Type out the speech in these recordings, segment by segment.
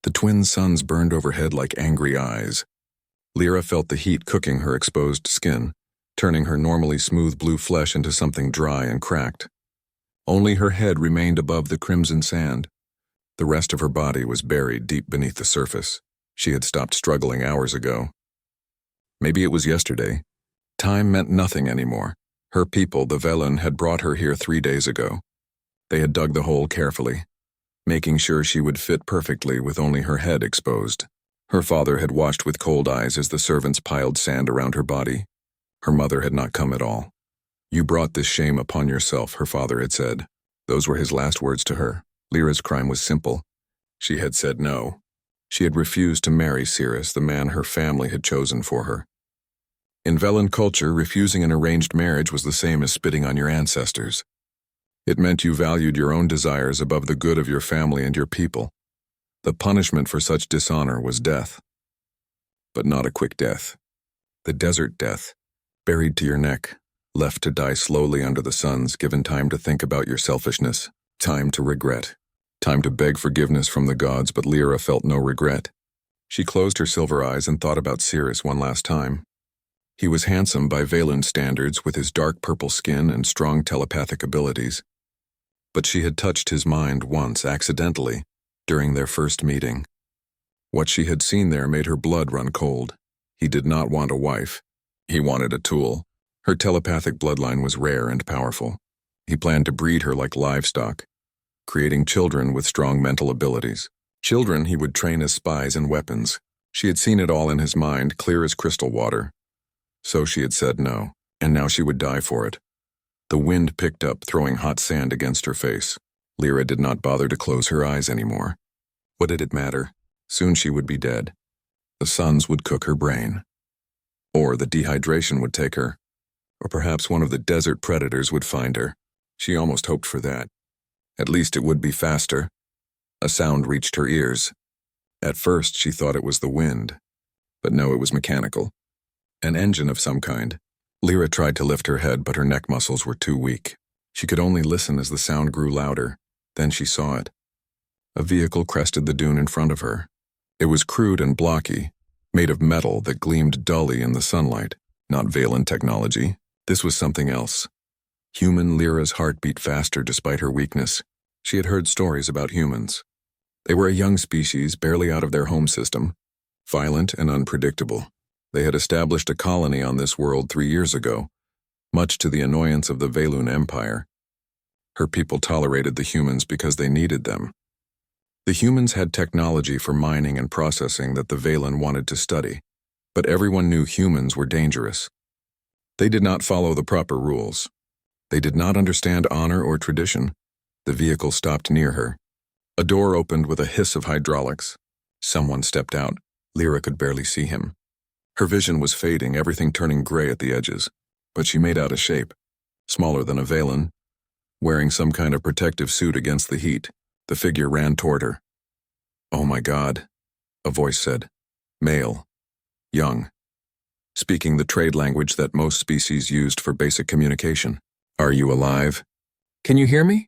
The twin suns burned overhead like angry eyes. Lyra felt the heat cooking her exposed skin, turning her normally smooth blue flesh into something dry and cracked. Only her head remained above the crimson sand. The rest of her body was buried deep beneath the surface. She had stopped struggling hours ago. Maybe it was yesterday. Time meant nothing anymore. Her people, the Velen, had brought her here 3 days ago. They had dug the hole carefully, making sure she would fit perfectly with only her head exposed. Her father had watched with cold eyes as the servants piled sand around her body. Her mother had not come at all. "You brought this shame upon yourself," her father had said. Those were his last words to her. Lyra's crime was simple. She had said no. She had refused to marry Cirrus, the man her family had chosen for her. In Velen culture, refusing an arranged marriage was the same as spitting on your ancestors. It meant you valued your own desires above the good of your family and your people. The punishment for such dishonor was death. But not a quick death. The desert death, buried to your neck, left to die slowly under the suns, given time to think about your selfishness, time to regret, time to beg forgiveness from the gods, but Lyra felt no regret. She closed her silver eyes and thought about Cirrus one last time. He was handsome by Velen standards, with his dark purple skin and strong telepathic abilities. But she had touched his mind once, accidentally, during their first meeting. What she had seen there made her blood run cold. He did not want a wife. He wanted a tool. Her telepathic bloodline was rare and powerful. He planned to breed her like livestock, creating children with strong mental abilities. Children he would train as spies and weapons. She had seen it all in his mind, clear as crystal water. So she had said no, and now she would die for it. The wind picked up, throwing hot sand against her face. Lyra did not bother to close her eyes anymore. What did it matter? Soon she would be dead. The suns would cook her brain. Or the dehydration would take her. Or perhaps one of the desert predators would find her. She almost hoped for that. At least it would be faster. A sound reached her ears. At first she thought it was the wind. But no, it was mechanical. An engine of some kind. Lyra tried to lift her head, but her neck muscles were too weak. She could only listen as the sound grew louder. Then she saw it. A vehicle crested the dune in front of her. It was crude and blocky, made of metal that gleamed dully in the sunlight. Not Velen technology. This was something else. Human. Lyra's heart beat faster despite her weakness. She had heard stories about humans. They were a young species, barely out of their home system, violent and unpredictable. They had established a colony on this world 3 years ago, much to the annoyance of the Velun Empire. Her people tolerated the humans because they needed them. The humans had technology for mining and processing that the Velen wanted to study, but everyone knew humans were dangerous. They did not follow the proper rules. They did not understand honor or tradition. The vehicle stopped near her. A door opened with a hiss of hydraulics. Someone stepped out. Lyra could barely see him. Her vision was fading, everything turning gray at the edges, but she made out a shape, smaller than a Velen, wearing some kind of protective suit against the heat. The figure ran toward her. "Oh my God," a voice said. Male. Young. Speaking the trade language that most species used for basic communication. "Are you alive? Can you hear me?"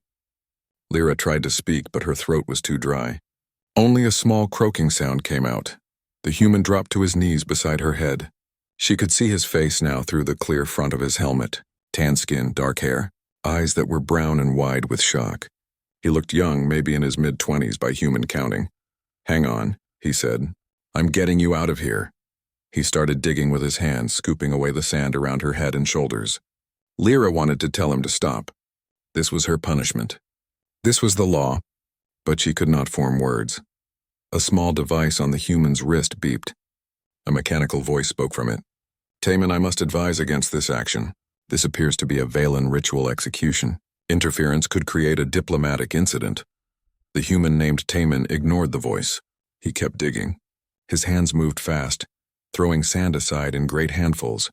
Lyra tried to speak, but her throat was too dry. Only a small croaking sound came out. The human dropped to his knees beside her head. She could see his face now through the clear front of his helmet. Tan skin, dark hair, eyes that were brown and wide with shock. He looked young, maybe in his mid-20s by human counting. "Hang on," he said. "I'm getting you out of here." He started digging with his hands, scooping away the sand around her head and shoulders. Lyra wanted to tell him to stop. This was her punishment. This was the law, but she could not form words. A small device on the human's wrist beeped. A mechanical voice spoke from it. "Taman, I must advise against this action. This appears to be a Velen ritual execution. Interference could create a diplomatic incident." The human named Taman ignored the voice. He kept digging. His hands moved fast, throwing sand aside in great handfuls.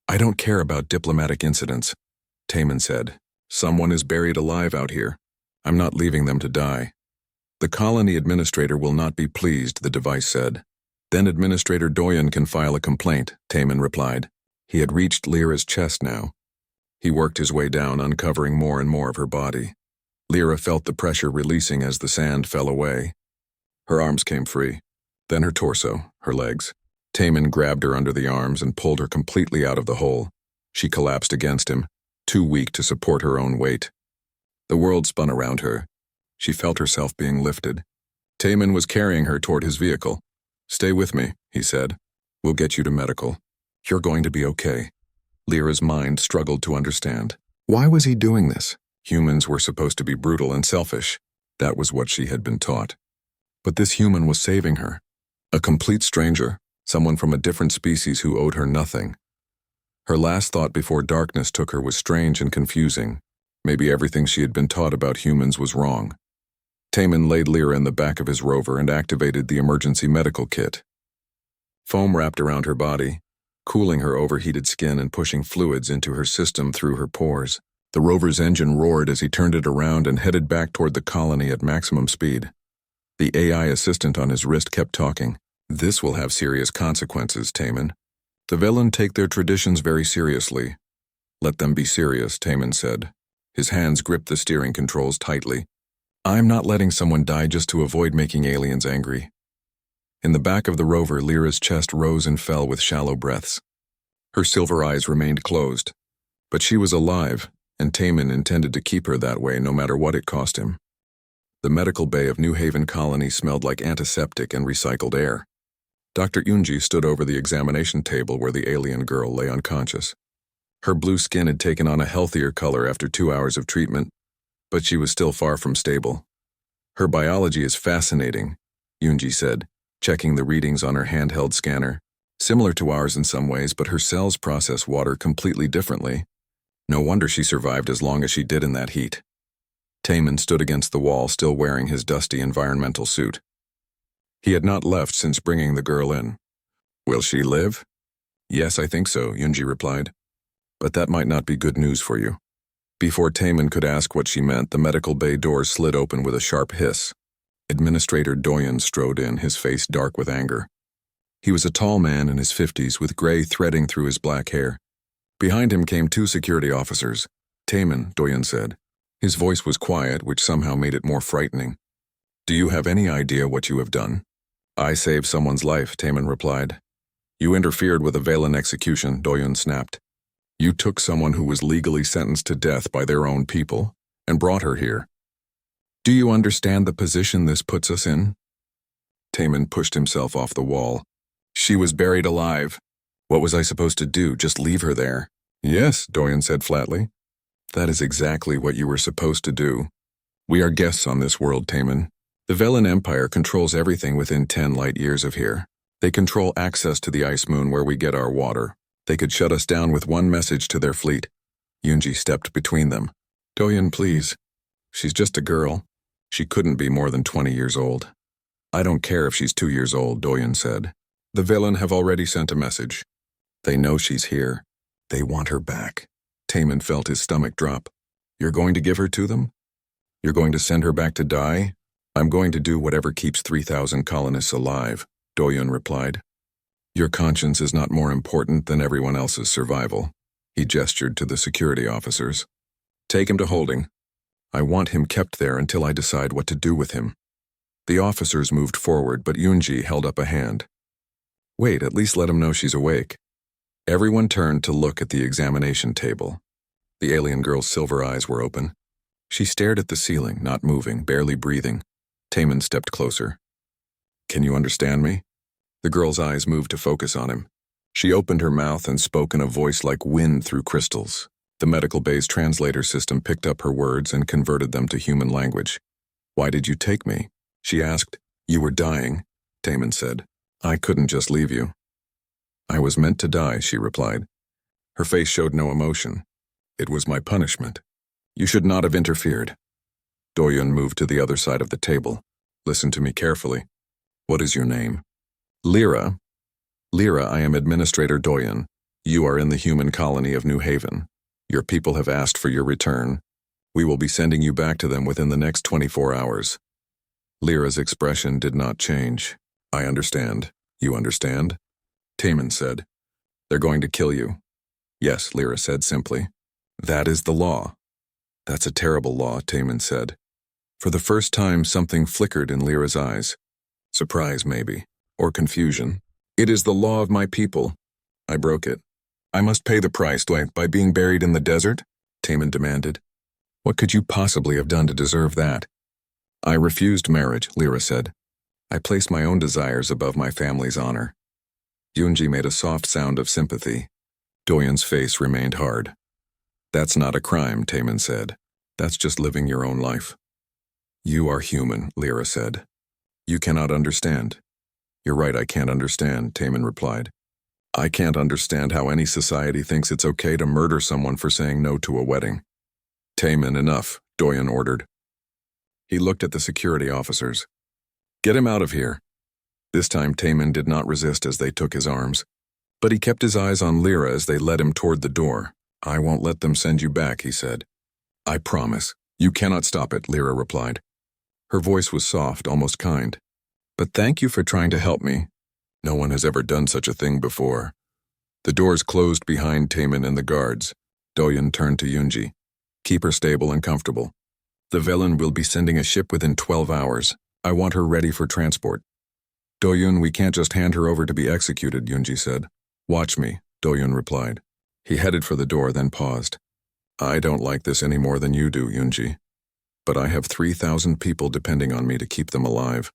"I don't care about diplomatic incidents," Taman said. "Someone is buried alive out here. I'm not leaving them to die." "The colony administrator will not be pleased," the device said. "Then Administrator Doyen can file a complaint," Taman replied. He had reached Lyra's chest now. He worked his way down, uncovering more and more of her body. Lyra felt the pressure releasing as the sand fell away. Her arms came free, then her torso, her legs. Taman grabbed her under the arms and pulled her completely out of the hole. She collapsed against him, too weak to support her own weight. The world spun around her. She felt herself being lifted. Taman was carrying her toward his vehicle. "Stay with me," he said. "We'll get you to medical. You're going to be okay." Lyra's mind struggled to understand. Why was he doing this? Humans were supposed to be brutal and selfish. That was what she had been taught. But this human was saving her. A complete stranger, someone from a different species who owed her nothing. Her last thought before darkness took her was strange and confusing. Maybe everything she had been taught about humans was wrong. Taman laid Lyra in the back of his rover and activated the emergency medical kit. Foam wrapped around her body, cooling her overheated skin and pushing fluids into her system through her pores. The rover's engine roared as he turned it around and headed back toward the colony at maximum speed. The AI assistant on his wrist kept talking. "This will have serious consequences, Taman. The Velen take their traditions very seriously." "Let them be serious," Taman said. His hands gripped the steering controls tightly. "I'm not letting someone die just to avoid making aliens angry." In the back of the rover, Lyra's chest rose and fell with shallow breaths. Her silver eyes remained closed. But she was alive, and Taman intended to keep her that way no matter what it cost him. The medical bay of New Haven Colony smelled like antiseptic and recycled air. Dr. Yunji stood over the examination table where the alien girl lay unconscious. Her blue skin had taken on a healthier color after 2 hours of treatment, but she was still far from stable. "Her biology is fascinating," Yunji said, checking the readings on her handheld scanner. "Similar to ours in some ways, but her cells process water completely differently. No wonder she survived as long as she did in that heat." Taman stood against the wall, still wearing his dusty environmental suit. He had not left since bringing the girl in. "Will she live?" "Yes, I think so," Yunji replied. "But that might not be good news for you." Before Taman could ask what she meant, the medical bay doors slid open with a sharp hiss. Administrator Doyen strode in, his face dark with anger. He was a tall man in his 50s with gray threading through his black hair. Behind him came 2 security officers. "Taman," Doyen said. His voice was quiet, which somehow made it more frightening. "Do you have any idea what you have done?" "I saved someone's life," Taman replied. "You interfered with a Velen execution," Doyen snapped. "You took someone who was legally sentenced to death by their own people and brought her here. Do you understand the position this puts us in?" Taman pushed himself off the wall. "She was buried alive. What was I supposed to do, just leave her there?" "Yes," Doyen said flatly. "That is exactly what you were supposed to do. We are guests on this world, Taman. The Velen Empire controls everything within 10 light years of here. They control access to the ice moon where we get our water. They could shut us down with one message to their fleet." Yunji stepped between them. "Doyen, please. She's just a girl. She couldn't be more than 20 years old." "I don't care if she's 2 years old," Doyen said. "The Velen have already sent a message. They know she's here. They want her back." Taman felt his stomach drop. "You're going to give her to them? You're going to send her back to die?" "I'm going to do whatever keeps 3,000 colonists alive," Doyen replied. "Your conscience is not more important than everyone else's survival." He gestured to the security officers. "Take him to holding. I want him kept there until I decide what to do with him." The officers moved forward, but Yunji held up a hand. "Wait, at least let him know she's awake." Everyone turned to look at the examination table. The alien girl's silver eyes were open. She stared at the ceiling, not moving, barely breathing. Taman stepped closer. "Can you understand me?" The girl's eyes moved to focus on him. She opened her mouth and spoke in a voice like wind through crystals. The medical bay's translator system picked up her words and converted them to human language. "Why did you take me?" she asked. "You were dying," Taman said. "I couldn't just leave you." "I was meant to die," she replied. Her face showed no emotion. "It was my punishment. You should not have interfered." Doyen moved to the other side of the table. "Listen to me carefully. What is your name?" "Lyra. Lyra, I am Administrator Doyen. You are in the human colony of New Haven. Your people have asked for your return. We will be sending you back to them within the next 24 hours. Lyra's expression did not change. "I understand. You understand?" Taman said. "They're going to kill you." "Yes," Lyra said simply. "That is the law." "That's a terrible law," Taman said. For the first time, something flickered in Lyra's eyes. Surprise, maybe. Or confusion. It is the law of my people. I broke it. I must pay the price, by being buried in the desert? Taman demanded. What could you possibly have done to deserve that? I refused marriage, Lyra said. I placed my own desires above my family's honor. Yunji made a soft sound of sympathy. Doyen's face remained hard. That's not a crime, Taman said. That's just living your own life. You are human, Lyra said. You cannot understand. You're right, I can't understand, Taman replied. I can't understand how any society thinks it's okay to murder someone for saying no to a wedding. Taman, enough, Doyen ordered. He looked at the security officers. Get him out of here. This time Taman did not resist as they took his arms, but he kept his eyes on Lyra as they led him toward the door. I won't let them send you back, he said. I promise. You cannot stop it, Lyra replied. Her voice was soft, almost kind. But thank you for trying to help me. No one has ever done such a thing before. The doors closed behind Taman and the guards. Doyen turned to Yunji. Keep her stable and comfortable. The Velen will be sending a ship within 12 hours. I want her ready for transport. Doyun, we can't just hand her over to be executed, Yunji said. Watch me, Doyun replied. He headed for the door, then paused. I don't like this any more than you do, Yunji. But I have 3,000 people depending on me to keep them alive.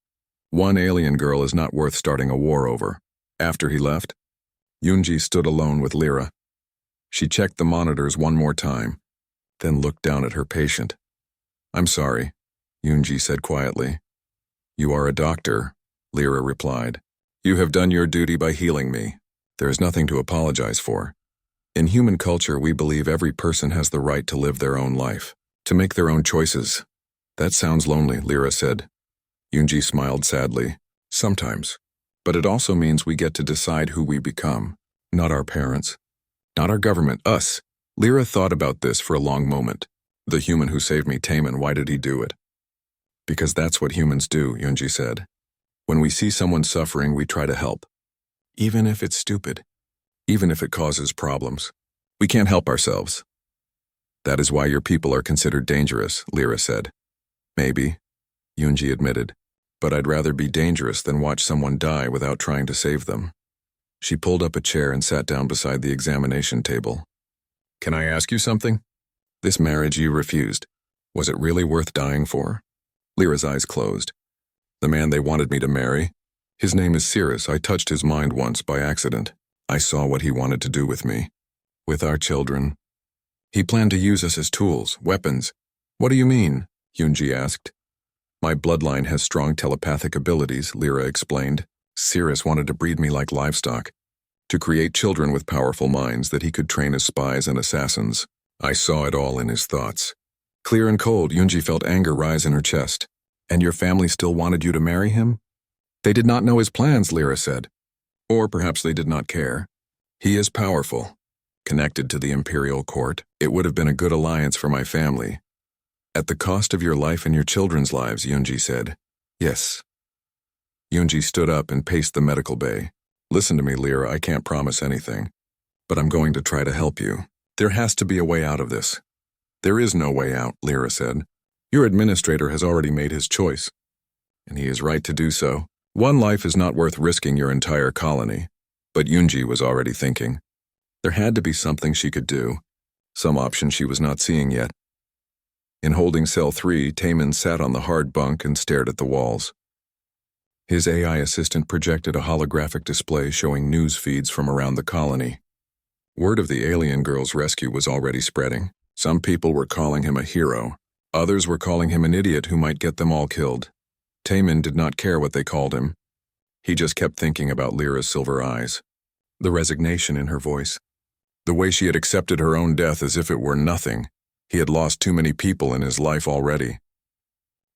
One alien girl is not worth starting a war over. After he left, Yunji stood alone with Lyra. She checked the monitors one more time, then looked down at her patient. I'm sorry, Yunji said quietly. You are a doctor, Lyra replied. You have done your duty by healing me. There is nothing to apologize for. In human culture, we believe every person has the right to live their own life, to make their own choices. That sounds lonely, Lyra said. Yunji smiled sadly. Sometimes. But it also means we get to decide who we become. Not our parents. Not our government, us. Lyra thought about this for a long moment. The human who saved me, Taman, why did he do it? Because that's what humans do, Yunji said. When we see someone suffering, we try to help. Even if it's stupid. Even if it causes problems. We can't help ourselves. That is why your people are considered dangerous, Lyra said. Maybe, Yunji admitted, but I'd rather be dangerous than watch someone die without trying to save them. She pulled up a chair and sat down beside the examination table. Can I ask you something? This marriage you refused, was it really worth dying for? Lyra's eyes closed. The man they wanted me to marry? His name is Cirrus. I touched his mind once by accident. I saw what he wanted to do with me. With our children. He planned to use us as tools, weapons. What do you mean? Yunji asked. My bloodline has strong telepathic abilities, Lyra explained. Cirrus wanted to breed me like livestock, to create children with powerful minds that he could train as spies and assassins. I saw it all in his thoughts. Clear and cold, Yunji felt anger rise in her chest. And your family still wanted you to marry him? They did not know his plans, Lyra said. Or perhaps they did not care. He is powerful. Connected to the imperial court, it would have been a good alliance for my family. At the cost of your life and your children's lives, Yunji said. Yes. Yunji stood up and paced the medical bay. Listen to me, Lyra, I can't promise anything. But I'm going to try to help you. There has to be a way out of this. There is no way out, Lyra said. Your administrator has already made his choice. And he is right to do so. One life is not worth risking your entire colony. But Yunji was already thinking. There had to be something she could do. Some option she was not seeing yet. In holding cell 3, Taman sat on the hard bunk and stared at the walls. His AI assistant projected a holographic display showing news feeds from around the colony. Word of the alien girl's rescue was already spreading. Some people were calling him a hero. Others were calling him an idiot who might get them all killed. Taman did not care what they called him. He just kept thinking about Lyra's silver eyes. The resignation in her voice. The way she had accepted her own death as if it were nothing. He had lost too many people in his life already.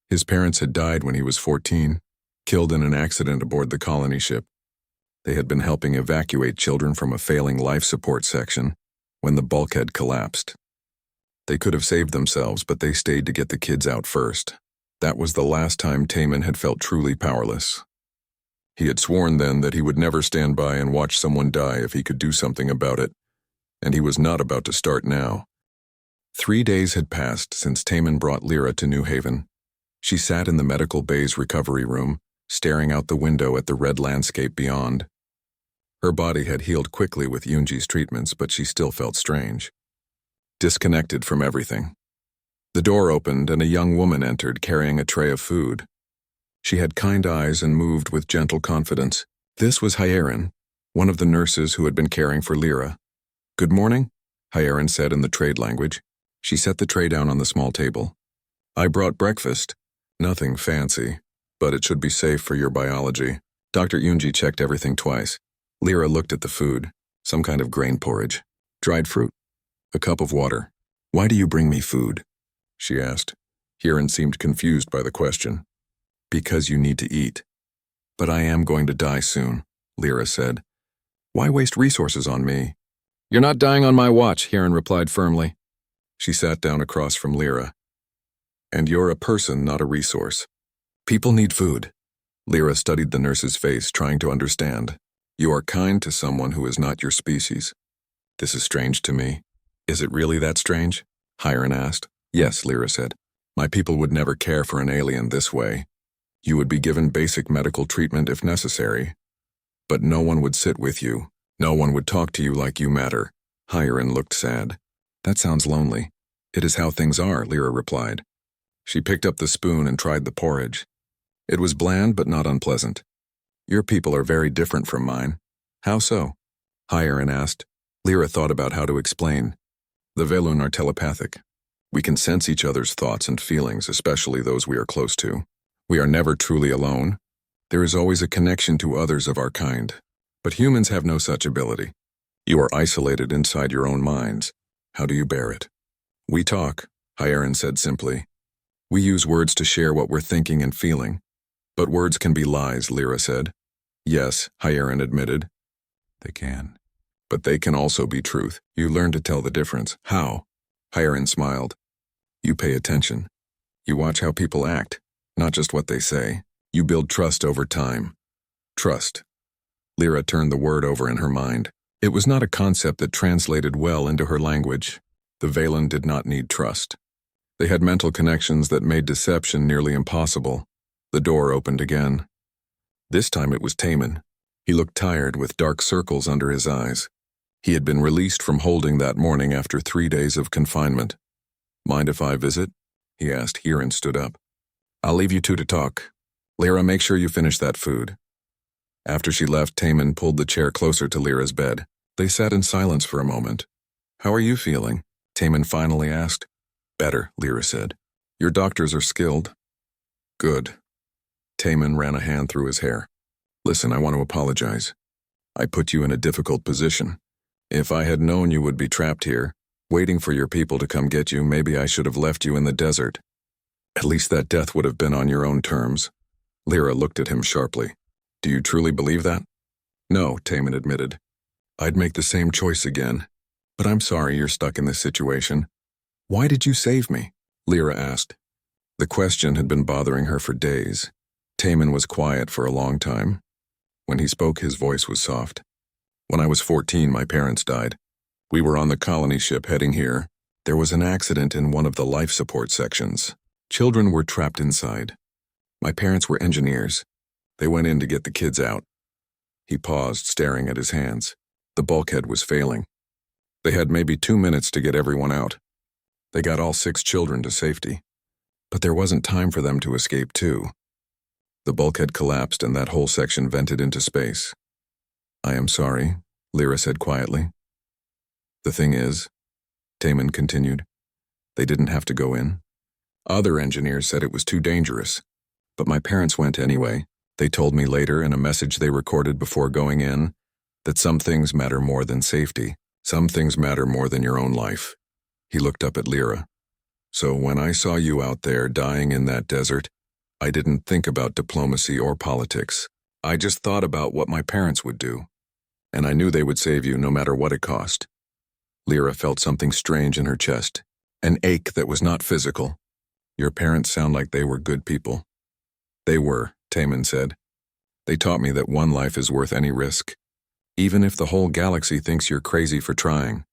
His parents had died when he was 14, killed in an accident aboard the colony ship. They had been helping evacuate children from a failing life support section when the bulkhead collapsed. They could have saved themselves, but they stayed to get the kids out first. That was the last time Taman had felt truly powerless. He had sworn then that he would never stand by and watch someone die if he could do something about it, and he was not about to start now. 3 days had passed since Taman brought Lyra to New Haven. She sat in the medical bay's recovery room, staring out the window at the red landscape beyond. Her body had healed quickly with Yoonji's treatments, but she still felt strange, disconnected from everything. The door opened and a young woman entered carrying a tray of food. She had kind eyes and moved with gentle confidence. This was Hyerin, one of the nurses who had been caring for Lyra. "Good morning," Hyerin said in the trade language. She set the tray down on the small table. "I brought breakfast. Nothing fancy, but it should be safe for your biology." Dr. Yoonji checked everything twice. Lyra looked at the food, some kind of grain porridge, dried fruit, a cup of water. "Why do you bring me food?" she asked. Hyerin seemed confused by the question. "Because you need to eat." "But I am going to die soon," Lyra said. "Why waste resources on me?" "You're not dying on my watch," Hyerin replied firmly. She sat down across from Lyra. "And you're a person, not a resource. People need food." Lyra studied the nurse's face, trying to understand. "You are kind to someone who is not your species. This is strange to me." "Is it really that strange?" Hyerin asked. "Yes," Lyra said. "My people would never care for an alien this way. You would be given basic medical treatment if necessary. But no one would sit with you. No one would talk to you like you matter." Hyerin looked sad. "That sounds lonely." "It is how things are," Lyra replied. She picked up the spoon and tried the porridge. It was bland but not unpleasant. "Your people are very different from mine." "How so?" Hyerin asked. Lyra thought about how to explain. "The Velun are telepathic. We can sense each other's thoughts and feelings, especially those we are close to. We are never truly alone. There is always a connection to others of our kind. But humans have no such ability. You are isolated inside your own minds. How do you bear it?" "We talk," Hyerin said simply. "We use words to share what we're thinking and feeling. But words can be lies," Lyra said. "Yes," Hyerin admitted. "They can. But they can also be truth. You learn to tell the difference." "How?" Hyerin smiled. "You pay attention. You watch how people act, not just what they say. You build trust over time." Trust. Lyra turned the word over in her mind. It was not a concept that translated well into her language. The Valen did not need trust. They had mental connections that made deception nearly impossible. The door opened again. This time it was Taman. He looked tired with dark circles under his eyes. He had been released from holding that morning after 3 days of confinement. "Mind if I visit?" he asked. Hyerin stood up. "I'll leave you two to talk. Lyra, make sure you finish that food." After she left, Taman pulled the chair closer to Lyra's bed. They sat in silence for a moment. "How are you feeling?" Taman finally asked. "Better," Lyra said. "Your doctors are skilled." "Good." Taman ran a hand through his hair. "Listen, I want to apologize. I put you in a difficult position. If I had known you would be trapped here, waiting for your people to come get you, maybe I should have left you in the desert. At least that death would have been on your own terms." Lyra looked at him sharply. "Do you truly believe that?" "No," Taman admitted. "I'd make the same choice again. But I'm sorry you're stuck in this situation." "Why did you save me?" Lyra asked. The question had been bothering her for days. Taman was quiet for a long time. When he spoke, his voice was soft. "When I was 14, my parents died. We were on the colony ship heading here. There was an accident in one of the life support sections. Children were trapped inside. My parents were engineers. They went in to get the kids out." He paused, staring at his hands. The bulkhead was failing. They had maybe 2 minutes to get everyone out. They got all 6 children to safety. But there wasn't time for them to escape too. The bulkhead collapsed and that whole section vented into space. "I am sorry," Lyra said quietly. "The thing is," Taman continued, "they didn't have to go in. Other engineers said it was too dangerous. But my parents went anyway. They told me later in a message they recorded before going in that some things matter more than safety. Some things matter more than your own life." He looked up at Lyra. "So when I saw you out there dying in that desert, I didn't think about diplomacy or politics. I just thought about what my parents would do. And I knew they would save you no matter what it cost." Lyra felt something strange in her chest, an ache that was not physical. "Your parents sound like they were good people." "They were," Taman said. "They taught me that one life is worth any risk, even if the whole galaxy thinks you're crazy for trying."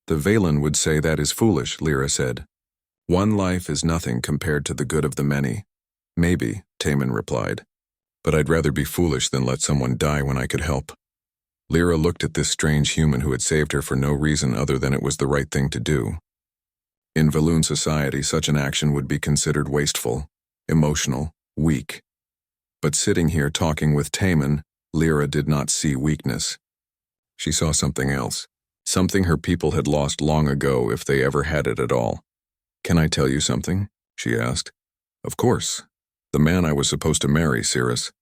"The Valen would say that is foolish," Lyra said. "One life is nothing compared to the good of the many." "Maybe," Taman replied. But I'd rather be foolish than let someone die when I could help. Lyra looked at this strange human who had saved her for no reason other than it was the right thing to do. In Valoon society, such an action would be considered wasteful, emotional, weak. But sitting here talking with Taman, Lyra did not see weakness. She saw something else, something her people had lost long ago if they ever had it at all. "Can I tell you something?" she asked. "Of course. The man I was supposed to marry, Cirrus.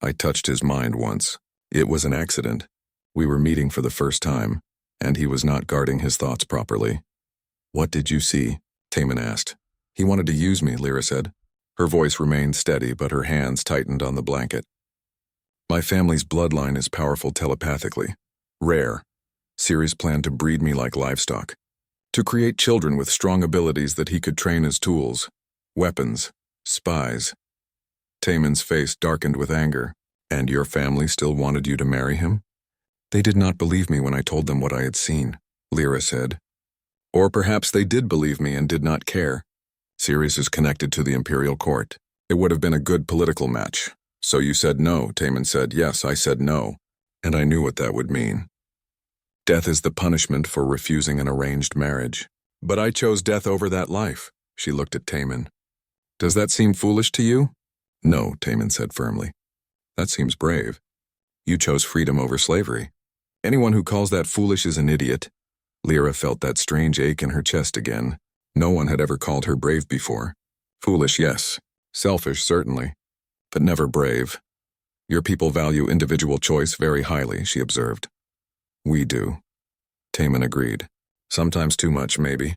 I touched his mind once. It was an accident. We were meeting for the first time, and he was not guarding his thoughts properly." "What did you see?" Taman asked. "He wanted to use me," Lyra said. Her voice remained steady, but her hands tightened on the blanket. "My family's bloodline is powerful telepathically. Rare. Ceres planned to breed me like livestock. To create children with strong abilities that he could train as tools, weapons, spies." Taman's face darkened with anger. "And your family still wanted you to marry him?" "They did not believe me when I told them what I had seen," Lyra said. "Or perhaps they did believe me and did not care. Ceres is connected to the Imperial Court. It would have been a good political match." "So you said no," Taman said. "Yes, I said no. And I knew what that would mean. Death is the punishment for refusing an arranged marriage. But I chose death over that life." She looked at Taman. "Does that seem foolish to you?" "No," Taman said firmly. "That seems brave. You chose freedom over slavery. Anyone who calls that foolish is an idiot." Lyra felt that strange ache in her chest again. No one had ever called her brave before. Foolish, yes. Selfish, certainly. But never brave. "Your people value individual choice very highly," she observed. "We do." Taman agreed. "Sometimes too much, maybe.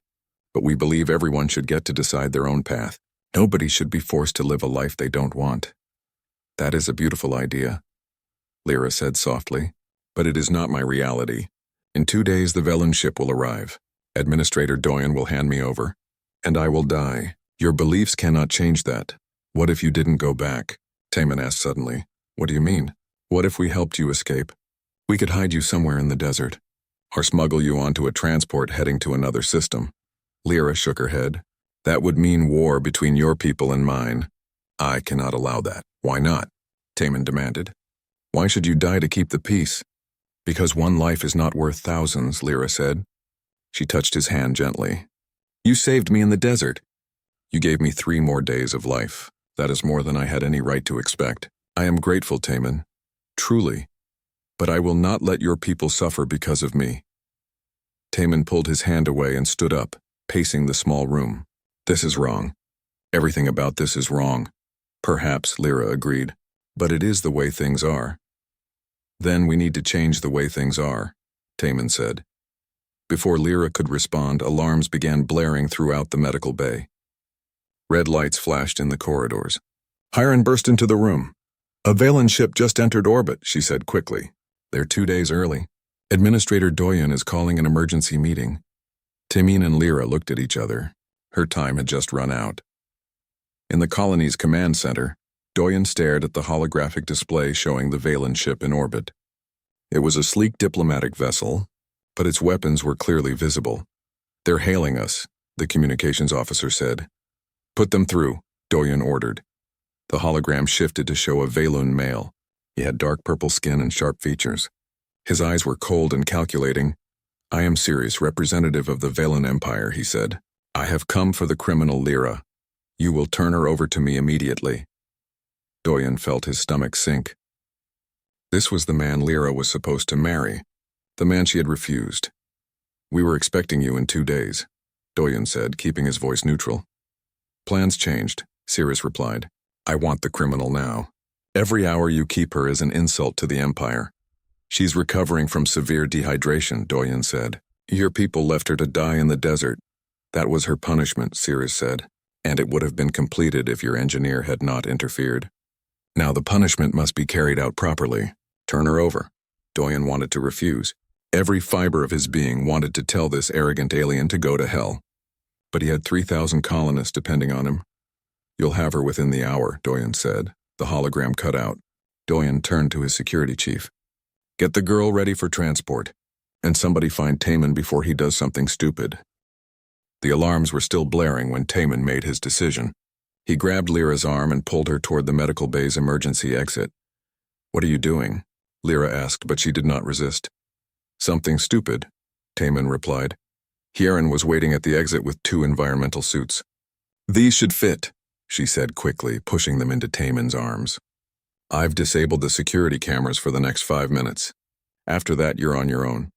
But we believe everyone should get to decide their own path. Nobody should be forced to live a life they don't want." "That is a beautiful idea," Lyra said softly. "But it is not my reality. In 2 days the Velen ship will arrive. Administrator Doyen will hand me over, and I will die. Your beliefs cannot change that. What if you didn't go back?" Taman asked suddenly. "What do you mean? What if we helped you escape? We could hide you somewhere in the desert, or smuggle you onto a transport heading to another system." Lyra shook her head. "That would mean war between your people and mine. I cannot allow that." "Why not?" Taman demanded. "Why should you die to keep the peace?" "Because one life is not worth thousands," Lyra said. She touched his hand gently. "You saved me in the desert. You gave me 3 more days of life. That is more than I had any right to expect. I am grateful, Taman. Truly. But I will not let your people suffer because of me." Taman pulled his hand away and stood up, pacing the small room. "This is wrong. Everything about this is wrong." "Perhaps," Lyra agreed. "But it is the way things are." "Then we need to change the way things are," Taman said. Before Lyra could respond, alarms began blaring throughout the medical bay. Red lights flashed in the corridors. Hiron burst into the room. "A Valen ship just entered orbit," she said quickly. "They're 2 days early. Administrator Doyen is calling an emergency meeting." Tamin and Lyra looked at each other. Her time had just run out. In the colony's command center, Doyen stared at the holographic display showing the Valen ship in orbit. It was a sleek diplomatic vessel, but its weapons were clearly visible. "They're hailing us," the communications officer said. "Put them through," Doyen ordered. The hologram shifted to show a Valoon male. He had dark purple skin and sharp features. His eyes were cold and calculating. "I am Ceres, representative of the Valen Empire," he said. "I have come for the criminal Lyra. You will turn her over to me immediately." Doyen felt his stomach sink. This was the man Lyra was supposed to marry, the man she had refused. "We were expecting you in 2 days," Doyen said, keeping his voice neutral. "Plans changed," Ceres replied. "I want the criminal now. Every hour you keep her is an insult to the Empire." "She's recovering from severe dehydration," Doyen said. "Your people left her to die in the desert. That was her punishment," Ceres said, "and it would have been completed if your engineer had not interfered. Now the punishment must be carried out properly. Turn her over." Doyen wanted to refuse. Every fiber of his being wanted to tell this arrogant alien to go to hell. But he had 3,000 colonists depending on him. "You'll have her within the hour," Doyen said. The hologram cut out. Doyen turned to his security chief. "Get the girl ready for transport, and somebody find Taman before he does something stupid." The alarms were still blaring when Taman made his decision. He grabbed Lyra's arm and pulled her toward the medical bay's emergency exit. "What are you doing?" Lyra asked, but she did not resist. "Something stupid," Taman replied. Hieron was waiting at the exit with 2 environmental suits. "These should fit," she said quickly, pushing them into Taman's arms. "I've disabled the security cameras for the next 5 minutes. After that, you're on your own."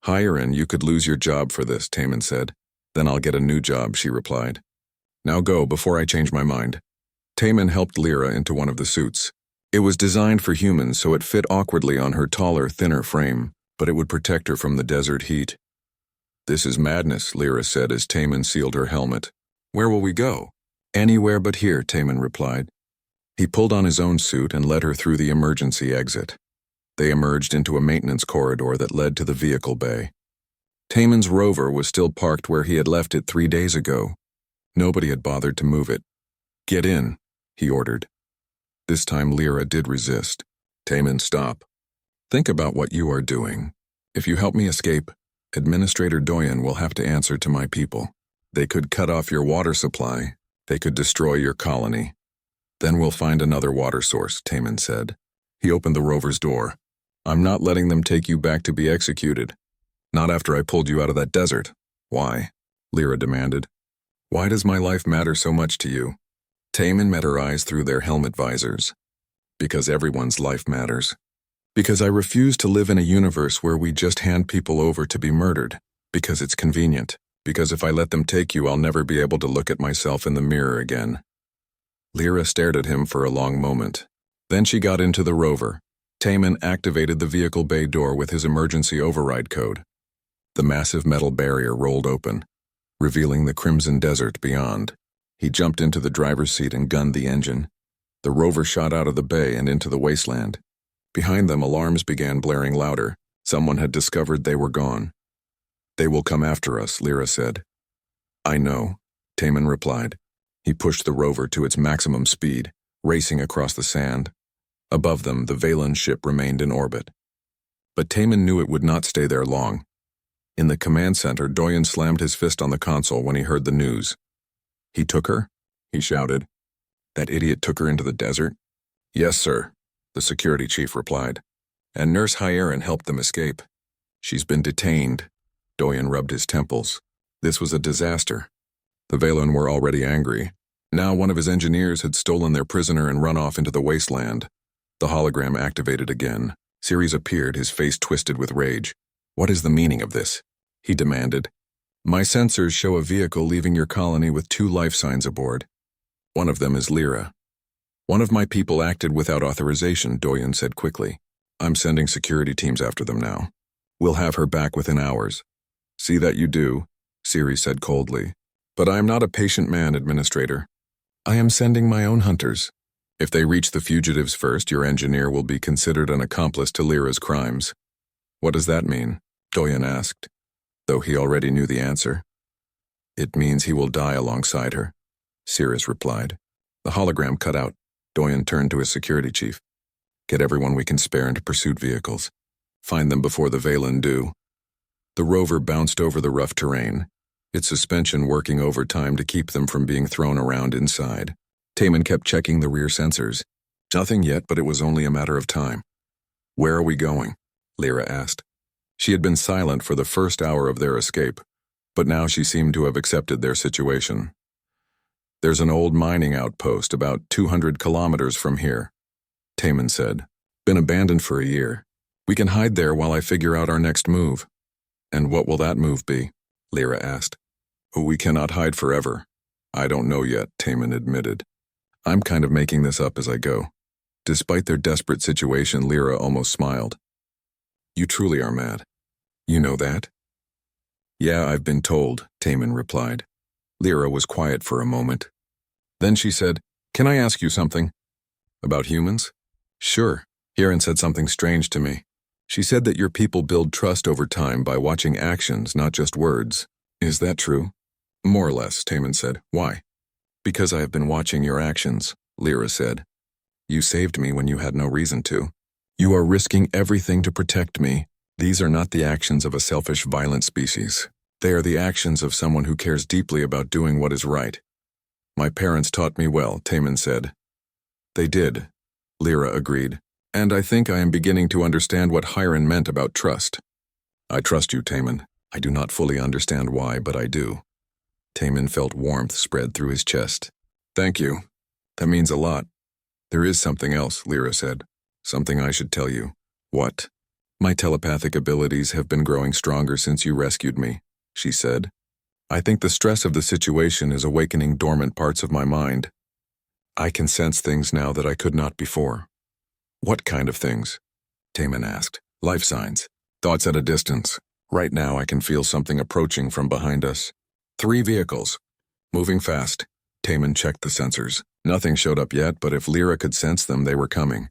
"Hieron, you could lose your job for this," Taman said. "Then I'll get a new job," she replied. "Now go before I change my mind." Taman helped Lyra into one of the suits. It was designed for humans, so it fit awkwardly on her taller, thinner frame, but it would protect her from the desert heat. "This is madness," Lyra said as Taman sealed her helmet. "Where will we go?" "Anywhere but here," Taman replied. He pulled on his own suit and led her through the emergency exit. They emerged into a maintenance corridor that led to the vehicle bay. Taman's rover was still parked where he had left it 3 days ago. Nobody had bothered to move it. "Get in," he ordered. This time Lyra did resist. "Taman, stop. Think about what you are doing. If you help me escape, Administrator Doyen will have to answer to my people. They could cut off your water supply. They could destroy your colony. Then we'll find another water source," Taman said. He opened the rover's door. "I'm not letting them take you back to be executed. Not after I pulled you out of that desert." "Why?" Lyra demanded. "Why does my life matter so much to you?" Taman met her eyes through their helmet visors. "Because everyone's life matters. Because I refuse to live in a universe where we just hand people over to be murdered. Because it's convenient. Because if I let them take you, I'll never be able to look at myself in the mirror again." Lyra stared at him for a long moment. Then she got into the rover. Taman activated the vehicle bay door with his emergency override code. The massive metal barrier rolled open, revealing the crimson desert beyond. He jumped into the driver's seat and gunned the engine. The rover shot out of the bay and into the wasteland. Behind them, alarms began blaring louder. Someone had discovered they were gone. "They will come after us," Lyra said. "I know," Taman replied. He pushed the rover to its maximum speed, racing across the sand. Above them, the Valen ship remained in orbit. But Taman knew it would not stay there long. In the command center, Doyen slammed his fist on the console when he heard the news. "He took her?" he shouted. "That idiot took her into the desert?" "Yes, sir," the security chief replied. "And Nurse Hieron helped them escape. She's been detained." Doyen rubbed his temples. This was a disaster. The Valen were already angry. Now one of his engineers had stolen their prisoner and run off into the wasteland. The hologram activated again. Ceres appeared, his face twisted with rage. "What is the meaning of this?" he demanded. "My sensors show a vehicle leaving your colony with 2 life signs aboard. One of them is Lyra." "One of my people acted without authorization," Doyen said quickly. "I'm sending security teams after them now. We'll have her back within hours." "See that you do," Ceres said coldly. "But I am not a patient man, Administrator. I am sending my own hunters. If they reach the fugitives first, your engineer will be considered an accomplice to Lyra's crimes." "What does that mean?" Doyen asked, though he already knew the answer. "It means he will die alongside her," Ceres replied. The hologram cut out. Doyen turned to his security chief. "Get everyone we can spare into pursuit vehicles. Find them before the Valen do." The rover bounced over the rough terrain, its suspension working overtime to keep them from being thrown around inside. Taman kept checking the rear sensors. Nothing yet, but it was only a matter of time. "Where are we going?" Lyra asked. She had been silent for the first hour of their escape, but now she seemed to have accepted their situation. "There's an old mining outpost about 200 kilometers from here," Taman said. "Been abandoned for a year. We can hide there while I figure out our next move." "And what will that move be?" Lyra asked. "We cannot hide forever." "I don't know yet," Taman admitted. "I'm kind of making this up as I go." Despite their desperate situation, Lyra almost smiled. "You truly are mad. You know that?" "Yeah, I've been told," Taman replied. Lyra was quiet for a moment. Then she said, "Can I ask you something?" "About humans?" "Sure. Hieron said something strange to me. She said that your people build trust over time by watching actions, not just words. Is that true?" "More or less," Taman said. "Why?" "Because I have been watching your actions," Lyra said. "You saved me when you had no reason to. You are risking everything to protect me. These are not the actions of a selfish, violent species. They are the actions of someone who cares deeply about doing what is right." My parents taught me well, Taman said. They did, Lyra agreed. And I think I am beginning to understand what Hiron meant about trust. I trust you, Taman. I do not fully understand why, but I do. Taman felt warmth spread through his chest. Thank you. That means a lot. There is something else, Lyra said. Something I should tell you. What? My telepathic abilities have been growing stronger since you rescued me, she said. I think the stress of the situation is awakening dormant parts of my mind. I can sense things now that I could not before. What kind of things? Taman asked. Life signs. Thoughts at a distance. Right now I can feel something approaching from behind us. 3 vehicles. Moving fast. Taman checked the sensors. Nothing showed up yet, but if Lyra could sense them, they were coming.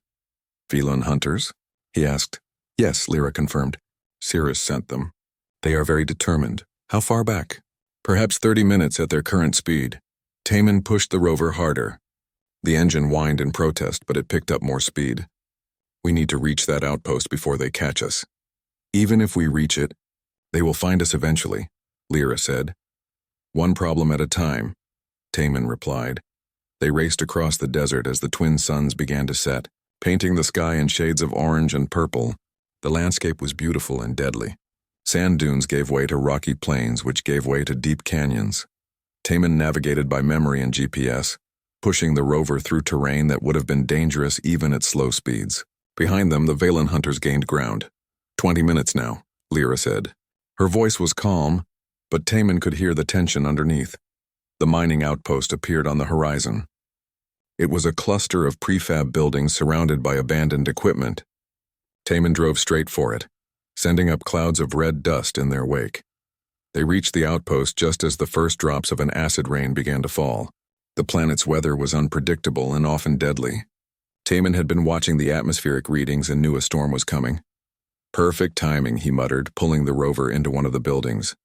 Feline hunters? He asked. Yes, Lyra confirmed. Cirrus sent them. They are very determined. How far back? Perhaps 30 minutes at their current speed. Taman pushed the rover harder. The engine whined in protest, but it picked up more speed. We need to reach that outpost before they catch us. Even if we reach it, they will find us eventually, Lyra said. One problem at a time, Taman replied. They raced across the desert as the twin suns began to set, painting the sky in shades of orange and purple. The landscape was beautiful and deadly. Sand dunes gave way to rocky plains, which gave way to deep canyons. Taman navigated by memory and GPS, pushing the rover through terrain that would have been dangerous even at slow speeds. Behind them, the Valen hunters gained ground. 20 minutes now, Lyra said. Her voice was calm, but Taman could hear the tension underneath. The mining outpost appeared on the horizon. It was a cluster of prefab buildings surrounded by abandoned equipment. Taman drove straight for it, sending up clouds of red dust in their wake. They reached the outpost just as the first drops of an acid rain began to fall. The planet's weather was unpredictable and often deadly. Taman had been watching the atmospheric readings and knew a storm was coming. Perfect timing, he muttered, pulling the rover into one of the buildings.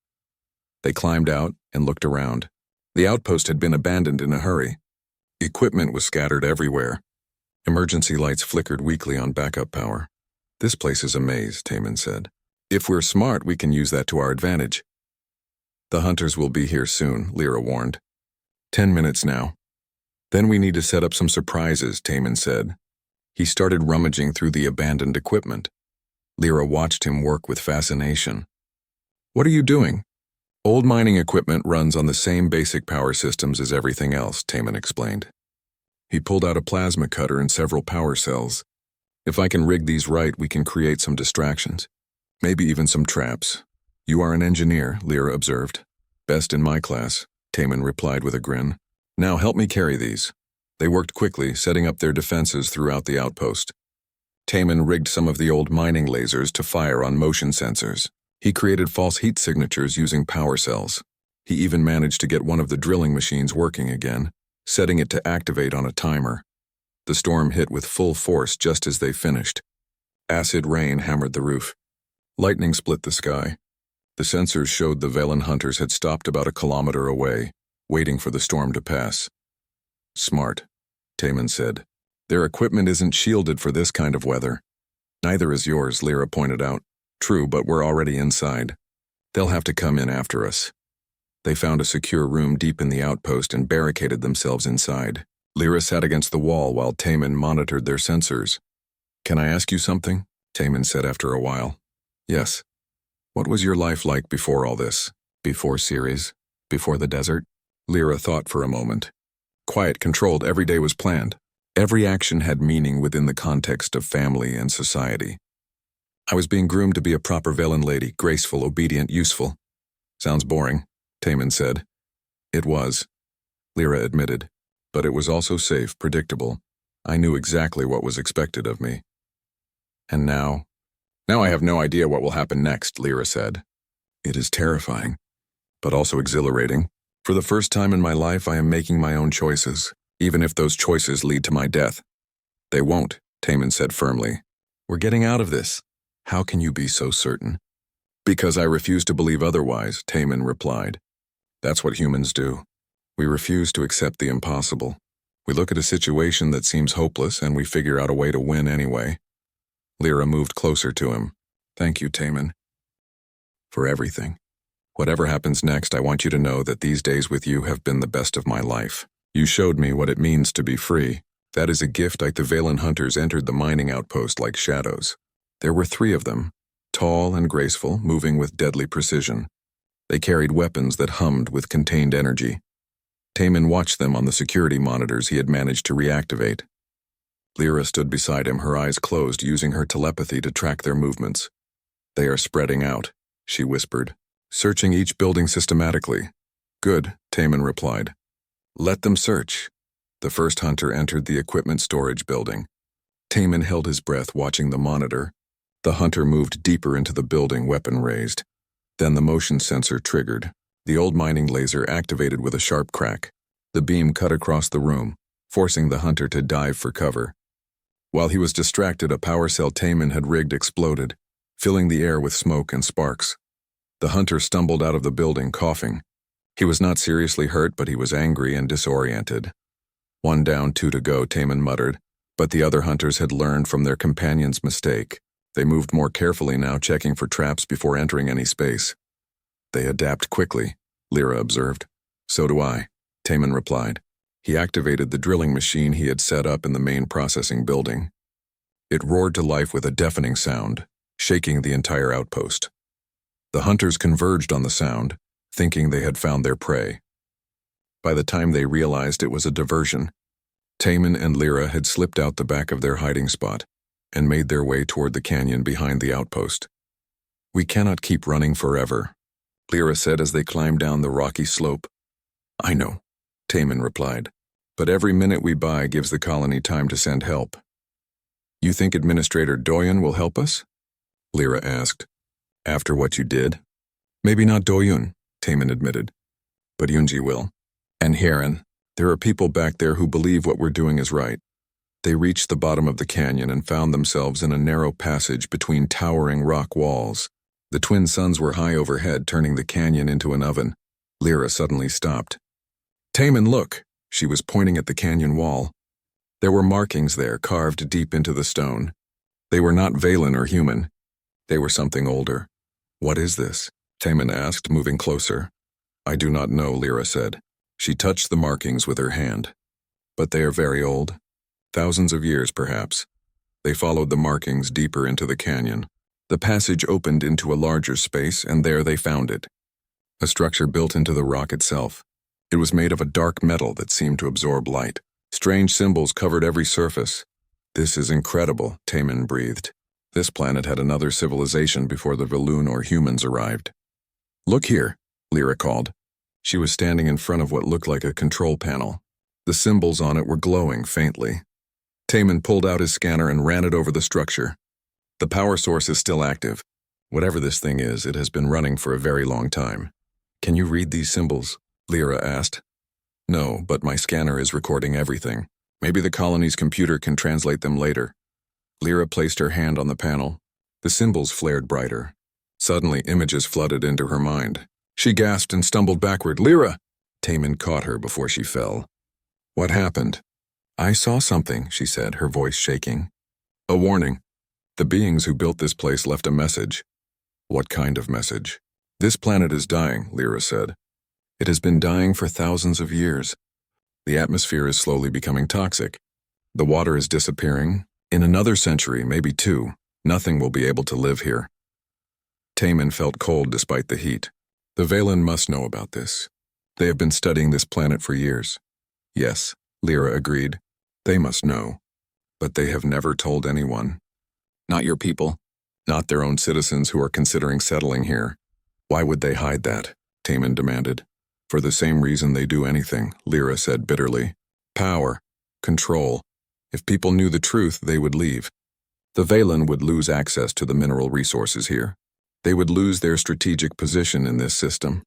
They climbed out and looked around. The outpost had been abandoned in a hurry. Equipment was scattered everywhere. Emergency lights flickered weakly on backup power. This place is a maze, Taman said. If we're smart, we can use that to our advantage. The hunters will be here soon, Lyra warned. 10 minutes now. Then we need to set up some surprises, Taman said. He started rummaging through the abandoned equipment. Lyra watched him work with fascination. What are you doing? Old mining equipment runs on the same basic power systems as everything else, Taman explained. He pulled out a plasma cutter and several power cells. If I can rig these right, we can create some distractions. Maybe even some traps. You are an engineer, Lyra observed. Best in my class, Taman replied with a grin. Now help me carry these. They worked quickly, setting up their defenses throughout the outpost. Taman rigged some of the old mining lasers to fire on motion sensors. He created false heat signatures using power cells. He even managed to get one of the drilling machines working again, setting it to activate on a timer. The storm hit with full force just as they finished. Acid rain hammered the roof. Lightning split the sky. The sensors showed the Valen hunters had stopped about a kilometer away, waiting for the storm to pass. Smart, Taman said. Their equipment isn't shielded for this kind of weather. Neither is yours, Lyra pointed out. True, but we're already inside. They'll have to come in after us. They found a secure room deep in the outpost and barricaded themselves inside. Lyra sat against the wall while Taman monitored their sensors. Can I ask you something? Taman said after a while. Yes. What was your life like before all this? Before Ceres? Before the desert? Lyra thought for a moment. Quiet, controlled, every day was planned. Every action had meaning within the context of family and society. I was being groomed to be a proper Valen lady, graceful, obedient, useful. Sounds boring, Taman said. It was, Lyra admitted, but it was also safe, predictable. I knew exactly what was expected of me. And now? Now I have no idea what will happen next, Lyra said. It is terrifying, but also exhilarating. For the first time in my life, I am making my own choices, even if those choices lead to my death. They won't, Taman said firmly. We're getting out of this. How can you be so certain? Because I refuse to believe otherwise, Taman replied. That's what humans do. We refuse to accept the impossible. We look at a situation that seems hopeless and we figure out a way to win anyway. Lyra moved closer to him. Thank you, Taman. For everything. Whatever happens next, I want you to know that these days with you have been the best of my life. You showed me what it means to be free. That is a gift. The Valen hunters entered the mining outpost like shadows. There were 3 of them, tall and graceful, moving with deadly precision. They carried weapons that hummed with contained energy. Taman watched them on the security monitors he had managed to reactivate. Lyra stood beside him, her eyes closed, using her telepathy to track their movements. They are spreading out, she whispered, searching each building systematically. Good, Taman replied. Let them search. The first hunter entered the equipment storage building. Taman held his breath, watching the monitor. The hunter moved deeper into the building, weapon raised. Then the motion sensor triggered. The old mining laser activated with a sharp crack. The beam cut across the room, forcing the hunter to dive for cover. While he was distracted, a power cell Taman had rigged exploded, filling the air with smoke and sparks. The hunter stumbled out of the building, coughing. He was not seriously hurt, but he was angry and disoriented. 1 down, 2 to go, Taman muttered, but the other hunters had learned from their companion's mistake. They moved more carefully now, checking for traps before entering any space. They adapt quickly, Lyra observed. So do I, Taman replied. He activated the drilling machine he had set up in the main processing building. It roared to life with a deafening sound, shaking the entire outpost. The hunters converged on the sound, thinking they had found their prey. By the time they realized it was a diversion, Taman and Lyra had slipped out the back of their hiding spot and made their way toward the canyon behind the outpost. We cannot keep running forever, Lyra said as they climbed down the rocky slope. I know, Taman replied, but every minute we buy gives the colony time to send help. You think Administrator Doyen will help us? Lyra asked. After what you did? Maybe not Doyen, Taman admitted, but Yunji will. And Heron, there are people back there who believe what we're doing is right. They reached the bottom of the canyon and found themselves in a narrow passage between towering rock walls. The twin suns were high overhead, turning the canyon into an oven. Lyra suddenly stopped. Taman, look! She was pointing at the canyon wall. There were markings there, carved deep into the stone. They were not Valen or human. They were something older. What is this? Taman asked, moving closer. I do not know, Lyra said. She touched the markings with her hand. But they are very old. Thousands of years, perhaps. They followed the markings deeper into the canyon. The passage opened into a larger space, and there they found it. A structure built into the rock itself. It was made of a dark metal that seemed to absorb light. Strange symbols covered every surface. This is incredible, Taman breathed. This planet had another civilization before the Valoon or humans arrived. Look here, Lyra called. She was standing in front of what looked like a control panel. The symbols on it were glowing faintly. Taman pulled out his scanner and ran it over the structure. The power source is still active. Whatever this thing is, it has been running for a very long time. Can you read these symbols? Lyra asked. No, but my scanner is recording everything. Maybe the colony's computer can translate them later. Lyra placed her hand on the panel. The symbols flared brighter. Suddenly, images flooded into her mind. She gasped and stumbled backward. Lyra! Taman caught her before she fell. What happened? I saw something, she said, her voice shaking. A warning. The beings who built this place left a message. What kind of message? This planet is dying, Lyra said. It has been dying for thousands of years. The atmosphere is slowly becoming toxic. The water is disappearing. In another century, maybe 2, nothing will be able to live here. Taman felt cold despite the heat. The Valen must know about this. They have been studying this planet for years. Yes, Lyra agreed. They must know. But they have never told anyone. Not your people. Not their own citizens who are considering settling here. Why would they hide that? Taman demanded. For the same reason they do anything, Lyra said bitterly. Power. Control. If people knew the truth, they would leave. The Valen would lose access to the mineral resources here. They would lose their strategic position in this system.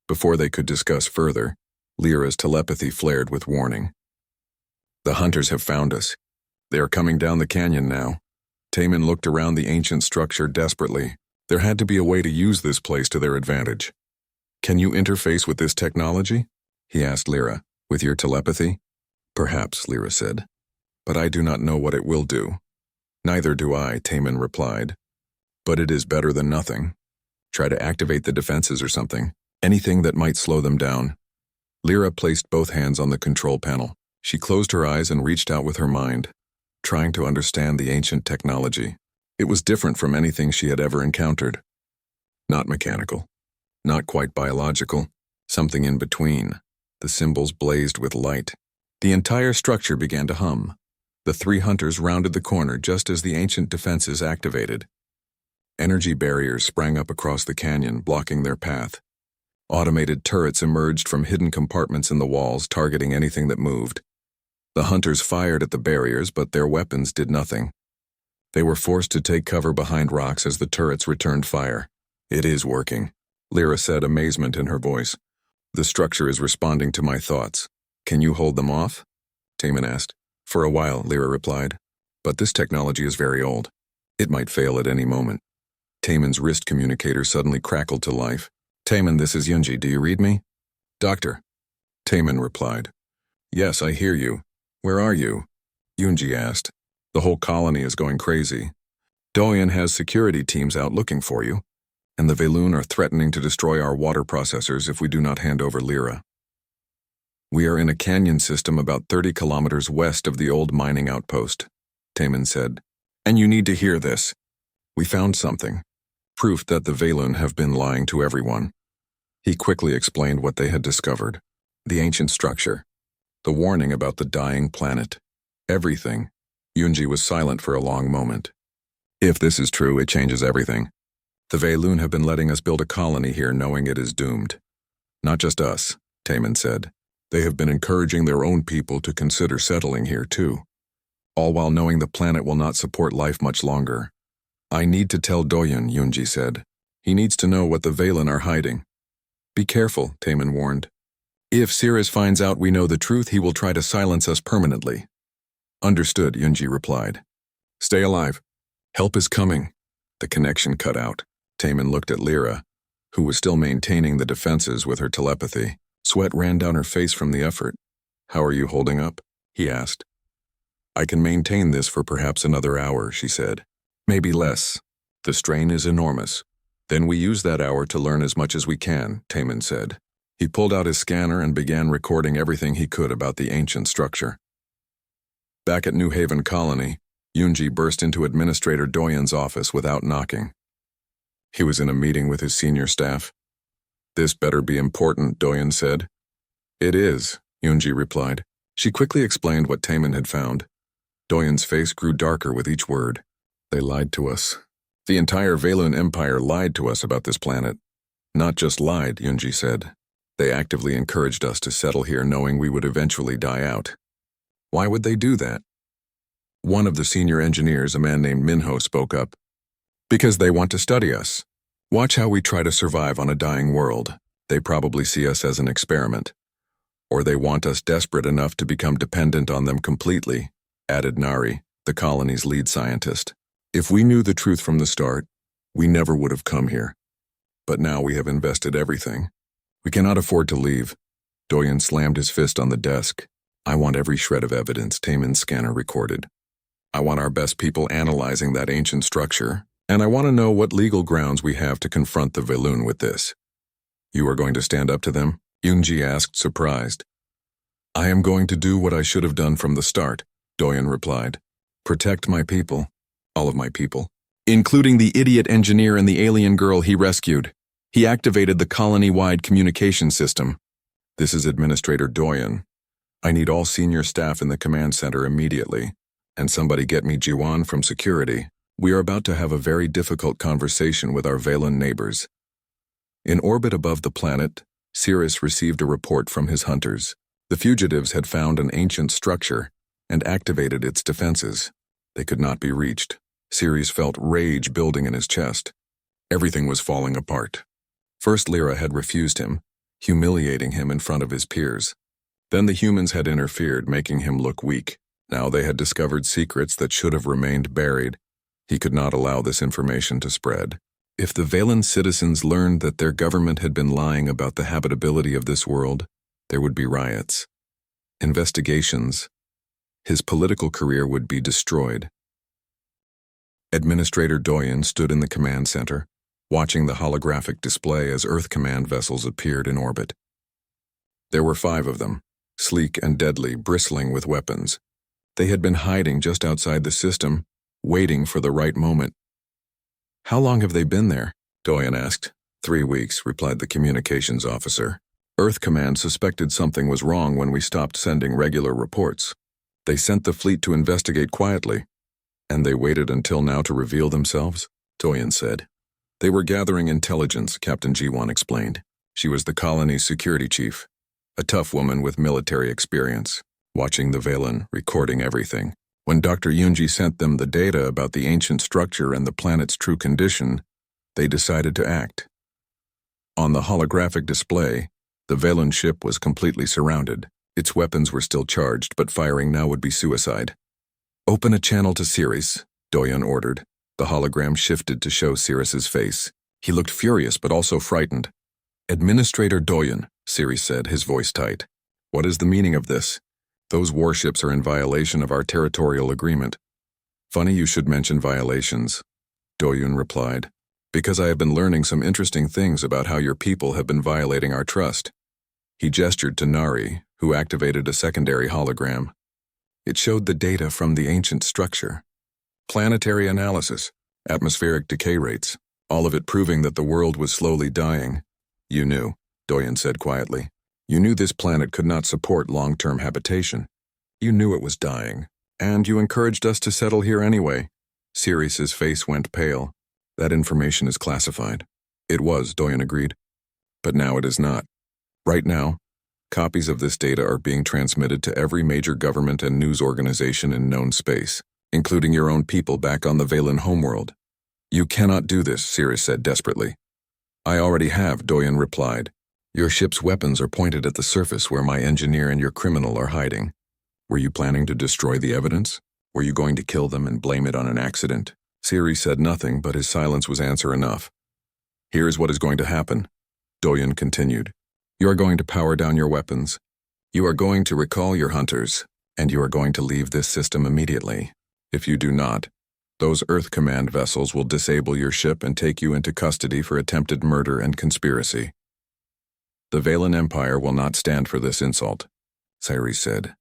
Before they could discuss further, Lyra's telepathy flared with warning. The hunters have found us. They are coming down the canyon now. Taman looked around the ancient structure desperately. There had to be a way to use this place to their advantage. Can you interface with this technology? He asked Lyra. With your telepathy? Perhaps, Lyra said. But I do not know what it will do. Neither do I, Taman replied. But it is better than nothing. Try to activate the defenses or something. Anything that might slow them down. Lyra placed both hands on the control panel. She closed her eyes and reached out with her mind, trying to understand the ancient technology. It was different from anything she had ever encountered. Not mechanical, not quite biological, something in between. The symbols blazed with light. The entire structure began to hum. The three hunters rounded the corner just as the ancient defenses activated. Energy barriers sprang up across the canyon, blocking their path. Automated turrets emerged from hidden compartments in the walls, targeting anything that moved. The hunters fired at the barriers, but their weapons did nothing. They were forced to take cover behind rocks as the turrets returned fire. "It is working," Lyra said, amazement in her voice. "The structure is responding to my thoughts. Can you hold them off?" Taman asked. "For a while," Lyra replied. "But this technology is very old. It might fail at any moment." Taman's wrist communicator suddenly crackled to life. "Taman, this is Yunji. Do you read me?" "Doctor." Taman replied. "Yes, I hear you. Where are you?" Yunji asked. "The whole colony is going crazy. Doyen has security teams out looking for you, and the Veloon are threatening to destroy our water processors if we do not hand over Lyra. We are in a canyon system about 30 kilometers west of the old mining outpost," Taman said. "And you need to hear this. We found something. Proof that the Veloon have been lying to everyone." He quickly explained what they had discovered. The ancient structure. The warning about the dying planet. Everything. Yunji was silent for a long moment. "If this is true, it changes everything. The Veloon have been letting us build a colony here knowing it is doomed. Not just us," Taman said. "They have been encouraging their own people to consider settling here too. All while knowing the planet will not support life much longer. I need to tell Doyen," Yunji said. "He needs to know what the Veloon are hiding." "Be careful," Taman warned. "If Cirrus finds out we know the truth, he will try to silence us permanently." "Understood," Yunji replied. "Stay alive. Help is coming." The connection cut out. Taman looked at Lyra, who was still maintaining the defenses with her telepathy. Sweat ran down her face from the effort. "How are you holding up?" he asked. "I can maintain this for perhaps another hour," she said. "Maybe less. The strain is enormous. Then we use that hour to learn as much as we can," Taman said. He pulled out his scanner and began recording everything he could about the ancient structure. Back at New Haven Colony, Yunji burst into Administrator Doyen's office without knocking. He was in a meeting with his senior staff. "This better be important," Doyen said. "It is," Yunji replied. She quickly explained what Taman had found. Doyen's face grew darker with each word. "They lied to us. The entire Veloon Empire lied to us about this planet." "Not just lied," Yunji said. "They actively encouraged us to settle here knowing we would eventually die out." "Why would they do that?" One of the senior engineers, a man named Minho, spoke up. "Because they want to study us. Watch how we try to survive on a dying world. They probably see us as an experiment. Or they want us desperate enough to become dependent on them completely," added Nari, the colony's lead scientist. "If we knew the truth from the start, we never would have come here. But now we have invested everything. We cannot afford to leave." Doyen slammed his fist on the desk. "I want every shred of evidence," Taman's scanner recorded. "I want our best people analyzing that ancient structure, and I want to know what legal grounds we have to confront the Veloon with this." "You are going to stand up to them?" Yunji asked, surprised. "I am going to do what I should have done from the start," Doyen replied. "Protect my people. All of my people. Including the idiot engineer and the alien girl he rescued. He activated the colony-wide communication system. This is Administrator Doyen. I need all senior staff in the command center immediately. And somebody get me Jiwan from security. We are about to have a very difficult conversation with our Veloon neighbors." In orbit above the planet, Cirrus received a report from his hunters. The fugitives had found an ancient structure and activated its defenses. They could not be reached. Cirrus felt rage building in his chest. Everything was falling apart. First, Lyra had refused him, humiliating him in front of his peers. Then the humans had interfered, making him look weak. Now they had discovered secrets that should have remained buried. He could not allow this information to spread. If the Veloon citizens learned that their government had been lying about the habitability of this world, there would be riots, investigations. His political career would be destroyed. Administrator Doyen stood in the command center, watching the holographic display as Earth command vessels appeared in orbit. There were 5 of them, sleek and deadly, bristling with weapons. They had been hiding just outside the system, waiting for the right moment. "How long have they been there?" Doyen asked. 3 weeks, replied the communications officer. Earth Command suspected something was wrong when we stopped sending regular reports. They sent the fleet to investigate quietly. And they waited until now to reveal themselves, Doyen said. They were gathering intelligence, Captain Jiwan explained. She was the colony's security chief, a tough woman with military experience, watching the Valen, recording everything. When Dr. Yunji sent them the data about the ancient structure and the planet's true condition, they decided to act. On the holographic display, the Valen ship was completely surrounded. Its weapons were still charged, but firing now would be suicide. "Open a channel to Sirius," Doyen ordered. The hologram shifted to show Sirius's face. He looked furious but also frightened. "Administrator Doyen," Sirius said, his voice tight. "What is the meaning of this? Those warships are in violation of our territorial agreement." "Funny you should mention violations," Doyen replied, "because I have been learning some interesting things about how your people have been violating our trust." He gestured to Nari, who activated a secondary hologram. It showed the data from the ancient structure. Planetary analysis, atmospheric decay rates, all of it proving that the world was slowly dying. "You knew," Doyen said quietly. "You knew this planet could not support long-term habitation. You knew it was dying, and you encouraged us to settle here anyway." Sirius's face went pale. "That information is classified." "It was," Doyen agreed. "But now it is not. Right now, copies of this data are being transmitted to every major government and news organization in known space, including your own people back on the Valen homeworld." "You cannot do this," Sirius said desperately. "I already have," Doyen replied. "Your ship's weapons are pointed at the surface where my engineer and your criminal are hiding. Were you planning to destroy the evidence? Were you going to kill them and blame it on an accident?" Sirius said nothing, but his silence was answer enough. "Here is what is going to happen," Doyen continued. "You are going to power down your weapons. You are going to recall your hunters, and you are going to leave this system immediately. If you do not, those Earth Command vessels will disable your ship and take you into custody for attempted murder and conspiracy. The Valen Empire will not stand for this insult," Sirius said.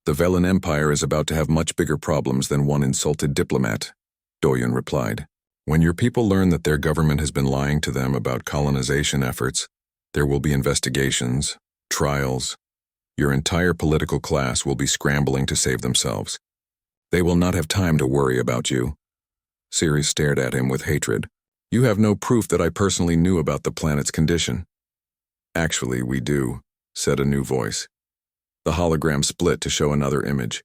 "The Valen Empire is about to have much bigger problems than one insulted diplomat," Doyen replied. "When your people learn that their government has been lying to them about colonization efforts, there will be investigations, trials. Your entire political class will be scrambling to save themselves. They will not have time to worry about you." Sirius stared at him with hatred. "You have no proof that I personally knew about the planet's condition." "Actually, we do," said a new voice. The hologram split to show another image.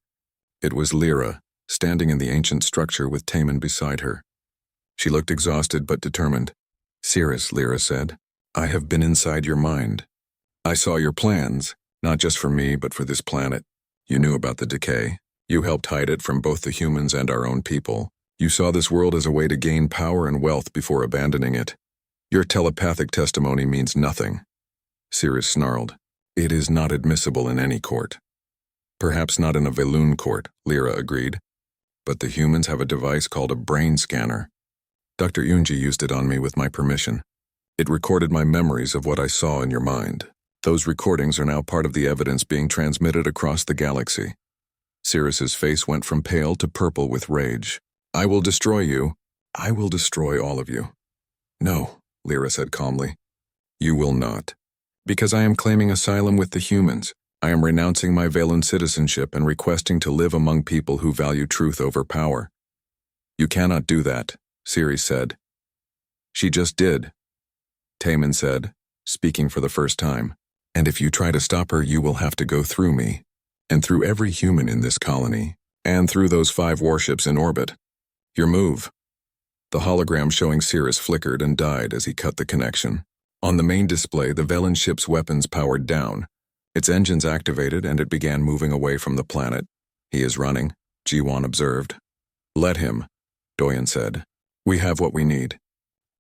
It was Lyra, standing in the ancient structure with Taman beside her. She looked exhausted but determined. "Sirius," Lyra said, "I have been inside your mind. I saw your plans, not just for me but for this planet. You knew about the decay. You helped hide it from both the humans and our own people. You saw this world as a way to gain power and wealth before abandoning it. Your telepathic testimony means nothing." Sirius snarled. "It is not admissible in any court." "Perhaps not in a Valoon court," Lyra agreed. "But the humans have a device called a brain scanner. Dr. Yunji used it on me with my permission. It recorded my memories of what I saw in your mind. Those recordings are now part of the evidence being transmitted across the galaxy." Sirius's face went from pale to purple with rage. "I will destroy you. I will destroy all of you." "No," Lyra said calmly. "You will not. Because I am claiming asylum with the humans. I am renouncing my Valen citizenship and requesting to live among people who value truth over power." "You cannot do that," Sirius said. "She just did," Taman said, speaking for the first time. "And if you try to stop her, you will have to go through me, and through every human in this colony, and through those 5 warships in orbit. Your move." The hologram showing Sirius flickered and died as he cut the connection. On the main display, the Velen ship's weapons powered down. Its engines activated and it began moving away from the planet. "He is running," Jiwan observed. "Let him," Doyen said. "We have what we need.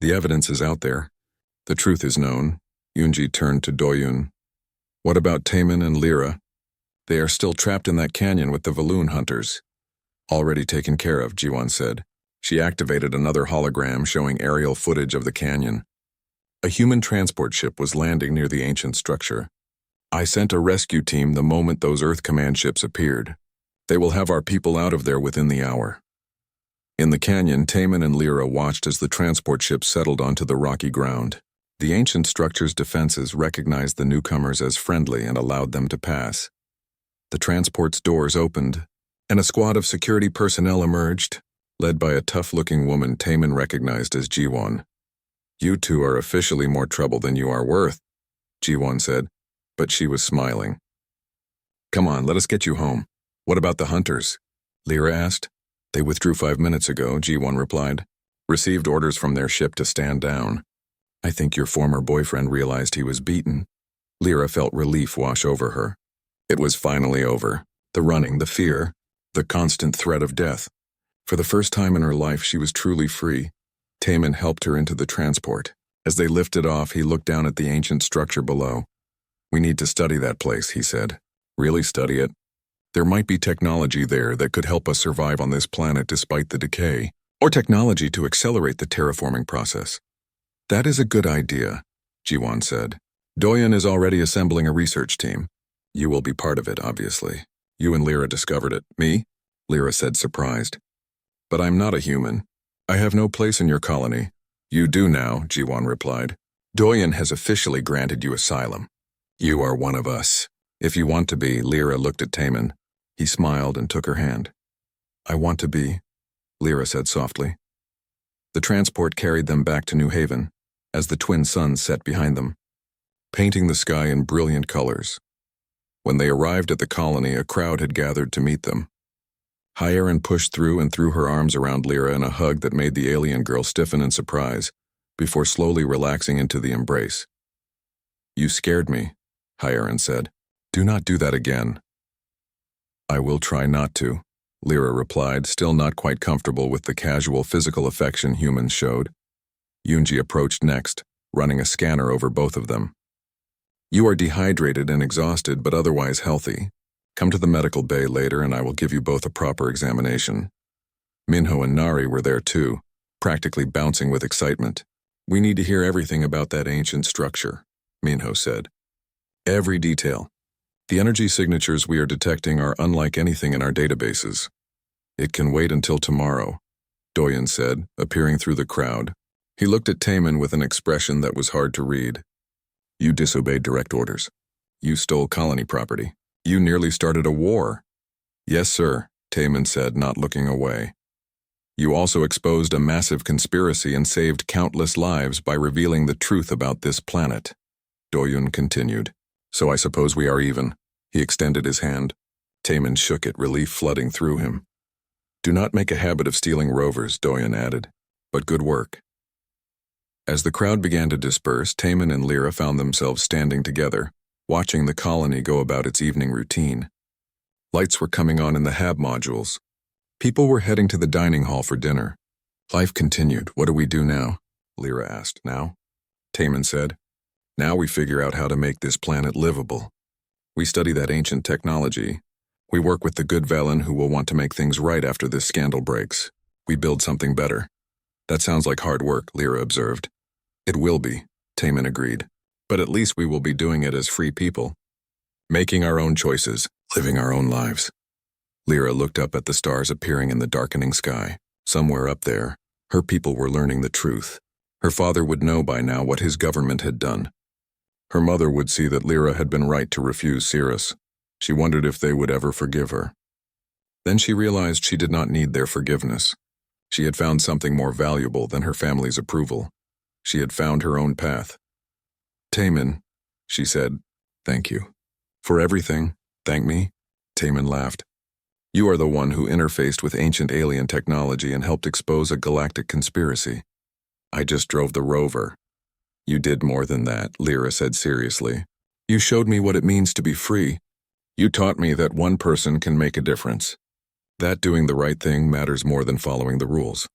The evidence is out there. The truth is known." Yunji turned to Doyen. "What about Taman and Lyra?" "They are still trapped in that canyon with the Valoon hunters." "Already taken care of," Jiwan said. She activated another hologram showing aerial footage of the canyon. A human transport ship was landing near the ancient structure. I sent a rescue team the moment those Earth Command ships appeared. They will have our people out of there within the hour. In the canyon, Taman and Lyra watched as the transport ship settled onto the rocky ground. The ancient structure's defenses recognized the newcomers as friendly and allowed them to pass. The transport's doors opened, and a squad of security personnel emerged, led by a tough-looking woman Taman recognized as Jiwon. "You two are officially more trouble than you are worth," Jiwon said, but she was smiling. "Come on, let us get you home." "What about the hunters?" Lyra asked. "They withdrew 5 minutes ago," Jiwon replied. "Received orders from their ship to stand down." "I think your former boyfriend realized he was beaten." Lyra felt relief wash over her. It was finally over. The running, the fear, the constant threat of death. For the first time in her life, she was truly free. Taman helped her into the transport. As they lifted off, he looked down at the ancient structure below. "We need to study that place," he said. "Really study it. There might be technology there that could help us survive on this planet despite the decay, or technology to accelerate the terraforming process." "That is a good idea," Jiwon said. "Doyen is already assembling a research team. You will be part of it, obviously. You and Lyra discovered it." "Me?" Lyra said, surprised. "But I'm not a human. I have no place in your colony." "You do now," Jiwon replied. "Doyen has officially granted you asylum. You are one of us. If you want to be," Lyra looked at Taman. He smiled and took her hand. "I want to be," Lyra said softly. The transport carried them back to New Haven, as the twin suns set behind them, painting the sky in brilliant colors. When they arrived at the colony, a crowd had gathered to meet them. Hyaran pushed through and threw her arms around Lyra in a hug that made the alien girl stiffen in surprise, before slowly relaxing into the embrace. "You scared me," Hyaran said. "Do not do that again." "I will try not to," Lyra replied, still not quite comfortable with the casual physical affection humans showed. Yoonji approached next, running a scanner over both of them. "You are dehydrated and exhausted, but otherwise healthy. Come to the medical bay later and I will give you both a proper examination." Minho and Nari were there too, practically bouncing with excitement. "We need to hear everything about that ancient structure," Minho said. "Every detail. The energy signatures we are detecting are unlike anything in our databases." "It can wait until tomorrow," Doyen said, appearing through the crowd. He looked at Taman with an expression that was hard to read. "You disobeyed direct orders. You stole colony property. You nearly started a war." "Yes, sir," Taman said, not looking away. "You also exposed a massive conspiracy and saved countless lives by revealing the truth about this planet," Doyen continued. "So I suppose we are even." He extended his hand. Taman shook it, relief flooding through him. "Do not make a habit of stealing rovers," Doyen added. "But good work." As the crowd began to disperse, Taman and Lyra found themselves standing together, watching the colony go about its evening routine. Lights were coming on in the hab modules. People were heading to the dining hall for dinner. Life continued. "What do we do now?" Lyra asked. "Now?" Taman said. "Now we figure out how to make this planet livable. We study that ancient technology. We work with the good Velen who will want to make things right after this scandal breaks. We build something better." "That sounds like hard work," Lyra observed. "It will be," Taman agreed. "But at least we will be doing it as free people. Making our own choices, living our own lives." Lyra looked up at the stars appearing in the darkening sky. Somewhere up there, her people were learning the truth. Her father would know by now what his government had done. Her mother would see that Lyra had been right to refuse Cirrus. She wondered if they would ever forgive her. Then she realized she did not need their forgiveness. She had found something more valuable than her family's approval. She had found her own path. "Taman," she said, "thank you." "For everything, thank me?" Taman laughed. "You are the one who interfaced with ancient alien technology and helped expose a galactic conspiracy. I just drove the rover." "You did more than that," Lyra said seriously. "You showed me what it means to be free. You taught me that one person can make a difference. That doing the right thing matters more than following the rules."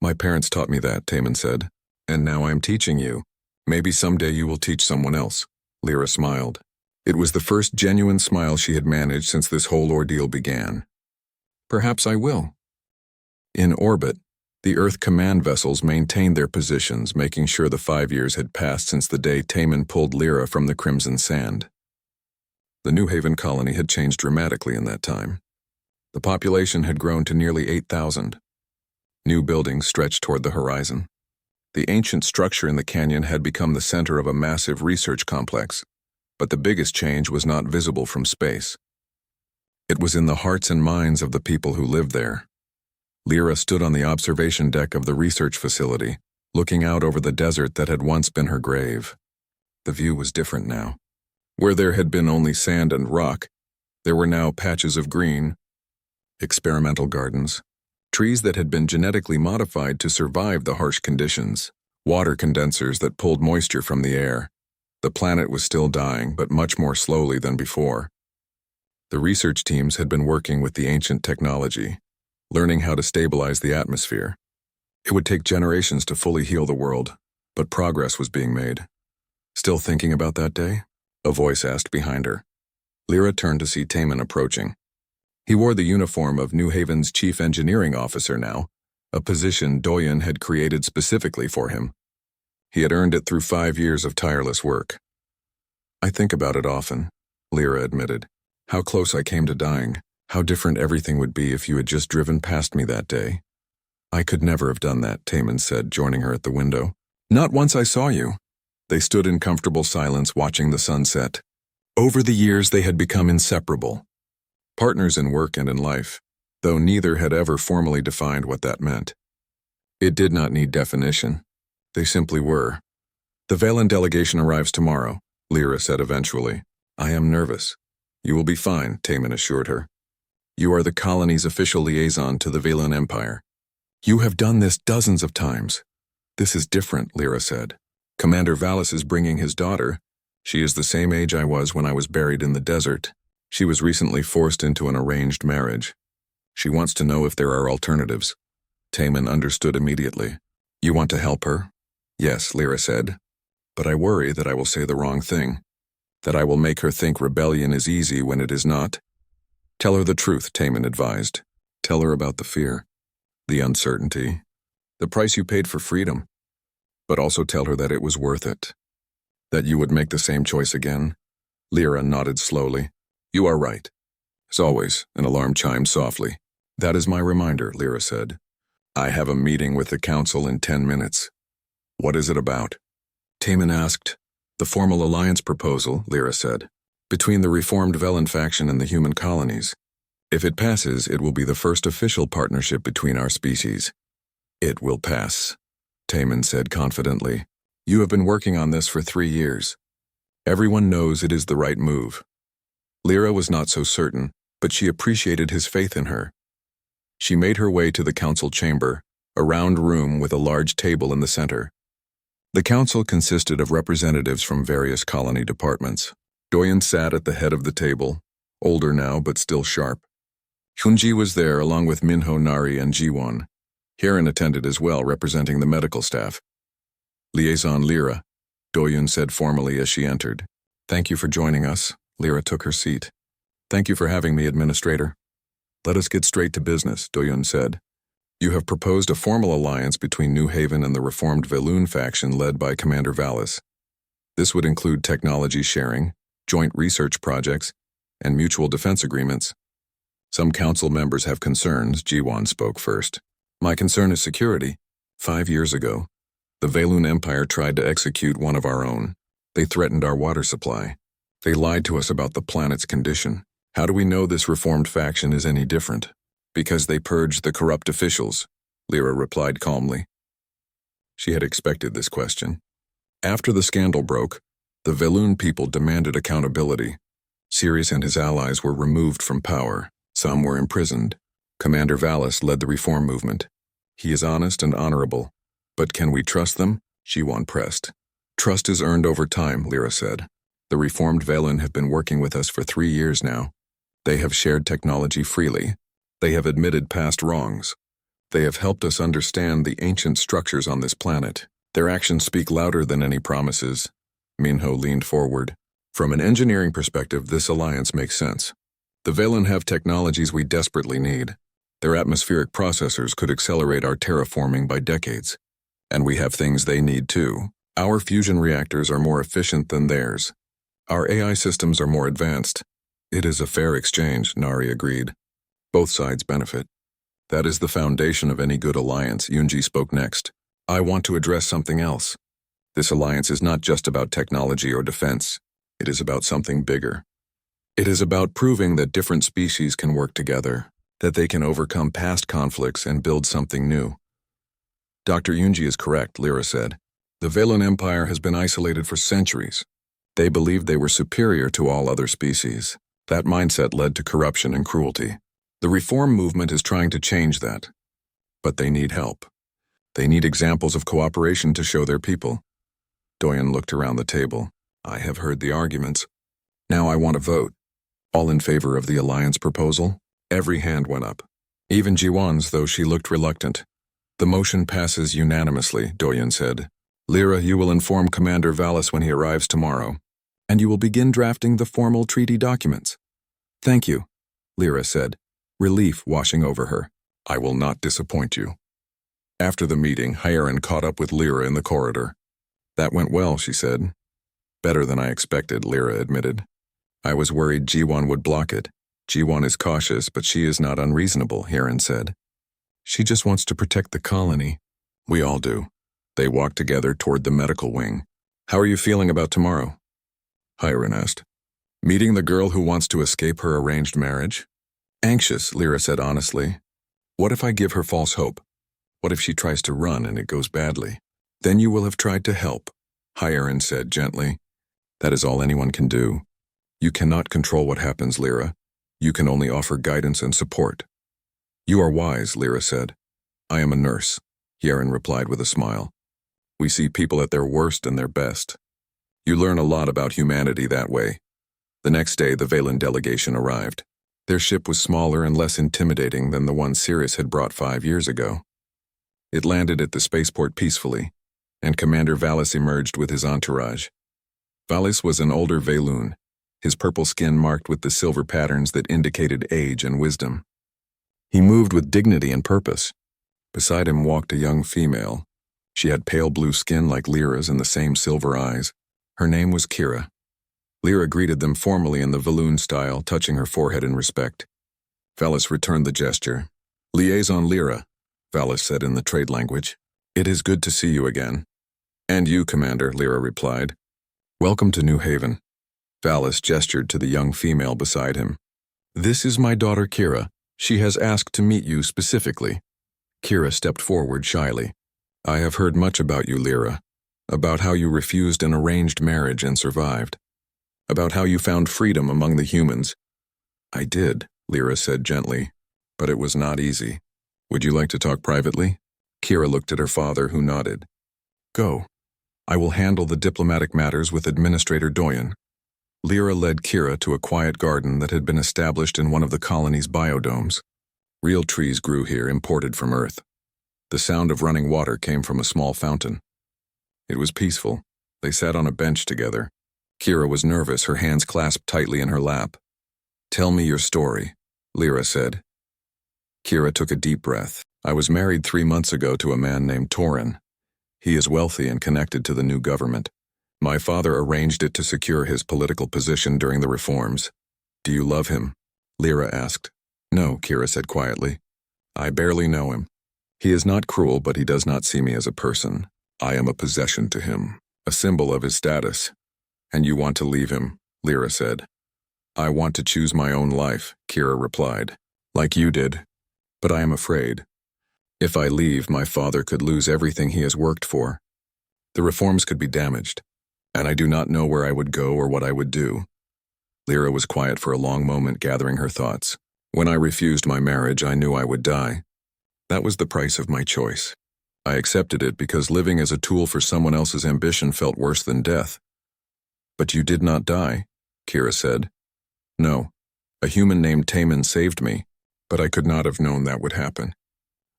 "My parents taught me that," Taman said. "And now I'm teaching you. Maybe someday you will teach someone else." Lyra smiled. It was the first genuine smile she had managed since this whole ordeal began. "Perhaps I will." In orbit, the Earth command vessels maintained their positions, making sure the 5 years had passed since the day Taman pulled Lyra from the Crimson Sand. The New Haven colony had changed dramatically in that time. The population had grown to nearly 8,000. New buildings stretched toward the horizon. The ancient structure in the canyon had become the center of a massive research complex, but the biggest change was not visible from space. It was in the hearts and minds of the people who lived there. Lyra stood on the observation deck of the research facility, looking out over the desert that had once been her grave. The view was different now. Where there had been only sand and rock, there were now patches of green, experimental gardens, trees that had been genetically modified to survive the harsh conditions, water condensers that pulled moisture from the air. The planet was still dying, but much more slowly than before. The research teams had been working with the ancient technology, learning how to stabilize the atmosphere. It would take generations to fully heal the world, but progress was being made. Still thinking about that day? A voice asked behind her. Lyra turned to see Taman approaching. He wore the uniform of New Haven's chief engineering officer now, a position Doyen had created specifically for him. He had earned it through 5 years of tireless work. I think about it often, Lyra admitted. How close I came to dying, how different everything would be if you had just driven past me that day. I could never have done that, Taman said, joining her at the window. Not once I saw you. They stood in comfortable silence watching the sunset. Over the years they had become inseparable. Partners in work and in life, though neither had ever formally defined what that meant. It did not need definition. They simply were. The Valen delegation arrives tomorrow, Lyra said eventually. I am nervous. You will be fine, Taman assured her. You are the colony's official liaison to the Valen Empire. You have done this dozens of times. This is different, Lyra said. Commander Vallis is bringing his daughter. She is the same age I was when I was buried in the desert. She was recently forced into an arranged marriage. She wants to know if there are alternatives. Taman understood immediately. You want to help her? Yes, Lyra said. But I worry that I will say the wrong thing. That I will make her think rebellion is easy when it is not. Tell her the truth, Taman advised. Tell her about the fear, the uncertainty, the price you paid for freedom. But also tell her that it was worth it. That you would make the same choice again. Lyra nodded slowly. You are right. As always, an alarm chimed softly. That is my reminder, Lyra said. I have a meeting with the council in 10 minutes. What is it about? Taman asked. The formal alliance proposal, Lyra said, between the reformed Velen faction and the human colonies. If it passes, it will be the first official partnership between our species. It will pass, Taman said confidently. You have been working on this for 3 years. Everyone knows it is the right move. Lyra was not so certain, but she appreciated his faith in her. She made her way to the council chamber, a round room with a large table in the center. The council consisted of representatives from various colony departments. Doyen sat at the head of the table, older now but still sharp. Hyunji was there along with Minho, Nari, and Jiwon. Hiran attended as well, representing the medical staff. Liaison Lyra, Doyen said formally as she entered. Thank you for joining us. Lyra took her seat. Thank you for having me, Administrator. Let us get straight to business, Doyen said. You have proposed a formal alliance between New Haven and the reformed Valoon faction led by Commander Vallis. This would include technology sharing, joint research projects, and mutual defense agreements. Some council members have concerns, Jiwon spoke first. My concern is security. 5 years ago, the Valoon Empire tried to execute one of our own. They threatened our water supply. They lied to us about the planet's condition. How do we know this reformed faction is any different? Because they purged the corrupt officials, Lyra replied calmly. She had expected this question. After the scandal broke, the Valoon people demanded accountability. Sirius and his allies were removed from power. Some were imprisoned. Commander Vallis led the reform movement. He is honest and honorable. But can we trust them? Jiwon pressed. Trust is earned over time, Lyra said. The reformed Valoon have been working with us for 3 years now. They have shared technology freely. They have admitted past wrongs. They have helped us understand the ancient structures on this planet. Their actions speak louder than any promises. Minho leaned forward. From an engineering perspective, this alliance makes sense. The Valoon have technologies we desperately need. Their atmospheric processors could accelerate our terraforming by decades. And we have things they need too. Our fusion reactors are more efficient than theirs. Our AI systems are more advanced. It is a fair exchange, Nari agreed. Both sides benefit. That is the foundation of any good alliance, Yunji spoke next. I want to address something else. This alliance is not just about technology or defense. It is about something bigger. It is about proving that different species can work together, that they can overcome past conflicts and build something new. Dr. Yunji is correct, Lyra said. The Valen Empire has been isolated for centuries. They believed they were superior to all other species. That mindset led to corruption and cruelty. The reform movement is trying to change that. But they need help. They need examples of cooperation to show their people. Doyen looked around the table. I have heard the arguments. Now I want to vote. All in favor of the alliance proposal? Every hand went up. Even Jiwan's, though she looked reluctant. The motion passes unanimously, Doyen said. Lyra, you will inform Commander Valis when he arrives tomorrow, and you will begin drafting the formal treaty documents. Thank you, Lyra said, relief washing over her. I will not disappoint you. After the meeting, Hieren caught up with Lyra in the corridor. That went well, she said. Better than I expected, Lyra admitted. I was worried Jiwan would block it. Jiwan is cautious, but she is not unreasonable, Hieren said. She just wants to protect the colony. We all do. They walked together toward the medical wing. How are you feeling about tomorrow? Hieren asked. Meeting the girl who wants to escape her arranged marriage? Anxious, Lyra said honestly. What if I give her false hope? What if she tries to run and it goes badly? Then you will have tried to help, Hieren said gently. That is all anyone can do. You cannot control what happens, Lyra. You can only offer guidance and support. You are wise, Lyra said. I am a nurse, Hieren replied with a smile. We see people at their worst and their best. You learn a lot about humanity that way. The next day, the Valen delegation arrived. Their ship was smaller and less intimidating than the one Sirius had brought 5 years ago. It landed at the spaceport peacefully, and Commander Valis emerged with his entourage. Valis was an older Valoon, his purple skin marked with the silver patterns that indicated age and wisdom. He moved with dignity and purpose. Beside him walked a young female. She had pale blue skin like Lyra's and the same silver eyes. Her name was Kira. Lyra greeted them formally in the Valoon style, touching her forehead in respect. Valis returned the gesture. Liaison Lyra, Valis said in the trade language. It is good to see you again. And you, Commander, Lyra replied. Welcome to New Haven. Valis gestured to the young female beside him. This is my daughter Kira. She has asked to meet you specifically. Kira stepped forward shyly. I have heard much about you, Lyra. About how you refused an arranged marriage and survived. About how you found freedom among the humans. I did, Lyra said gently, but it was not easy. Would you like to talk privately? Kira looked at her father, who nodded. Go. I will handle the diplomatic matters with Administrator Doyen. Lyra led Kira to a quiet garden that had been established in one of the colony's biodomes. Real trees grew here, imported from Earth. The sound of running water came from a small fountain. It was peaceful. They sat on a bench together. Kira was nervous, her hands clasped tightly in her lap. Tell me your story, Lyra said. Kira took a deep breath. I was married 3 months ago to a man named Torin. He is wealthy and connected to the new government. My father arranged it to secure his political position during the reforms. Do you love him? Lyra asked. No, Kira said quietly. I barely know him. He is not cruel, but he does not see me as a person. I am a possession to him, a symbol of his status. And you want to leave him, Lyra said. I want to choose my own life, Kira replied. Like you did. But I am afraid. If I leave, my father could lose everything he has worked for. The reforms could be damaged, and I do not know where I would go or what I would do. Lyra was quiet for a long moment, gathering her thoughts. When I refused my marriage, I knew I would die. That was the price of my choice. I accepted it because living as a tool for someone else's ambition felt worse than death. But you did not die, Kira said. No, a human named Taman saved me, but I could not have known that would happen.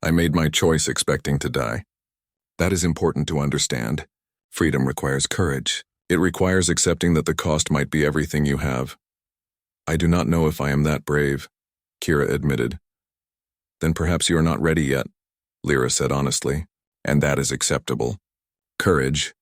I made my choice expecting to die. That is important to understand. Freedom requires courage. It requires accepting that the cost might be everything you have. I do not know if I am that brave, Kira admitted. Then perhaps you are not ready yet, Lyra said honestly, and that is acceptable. Courage,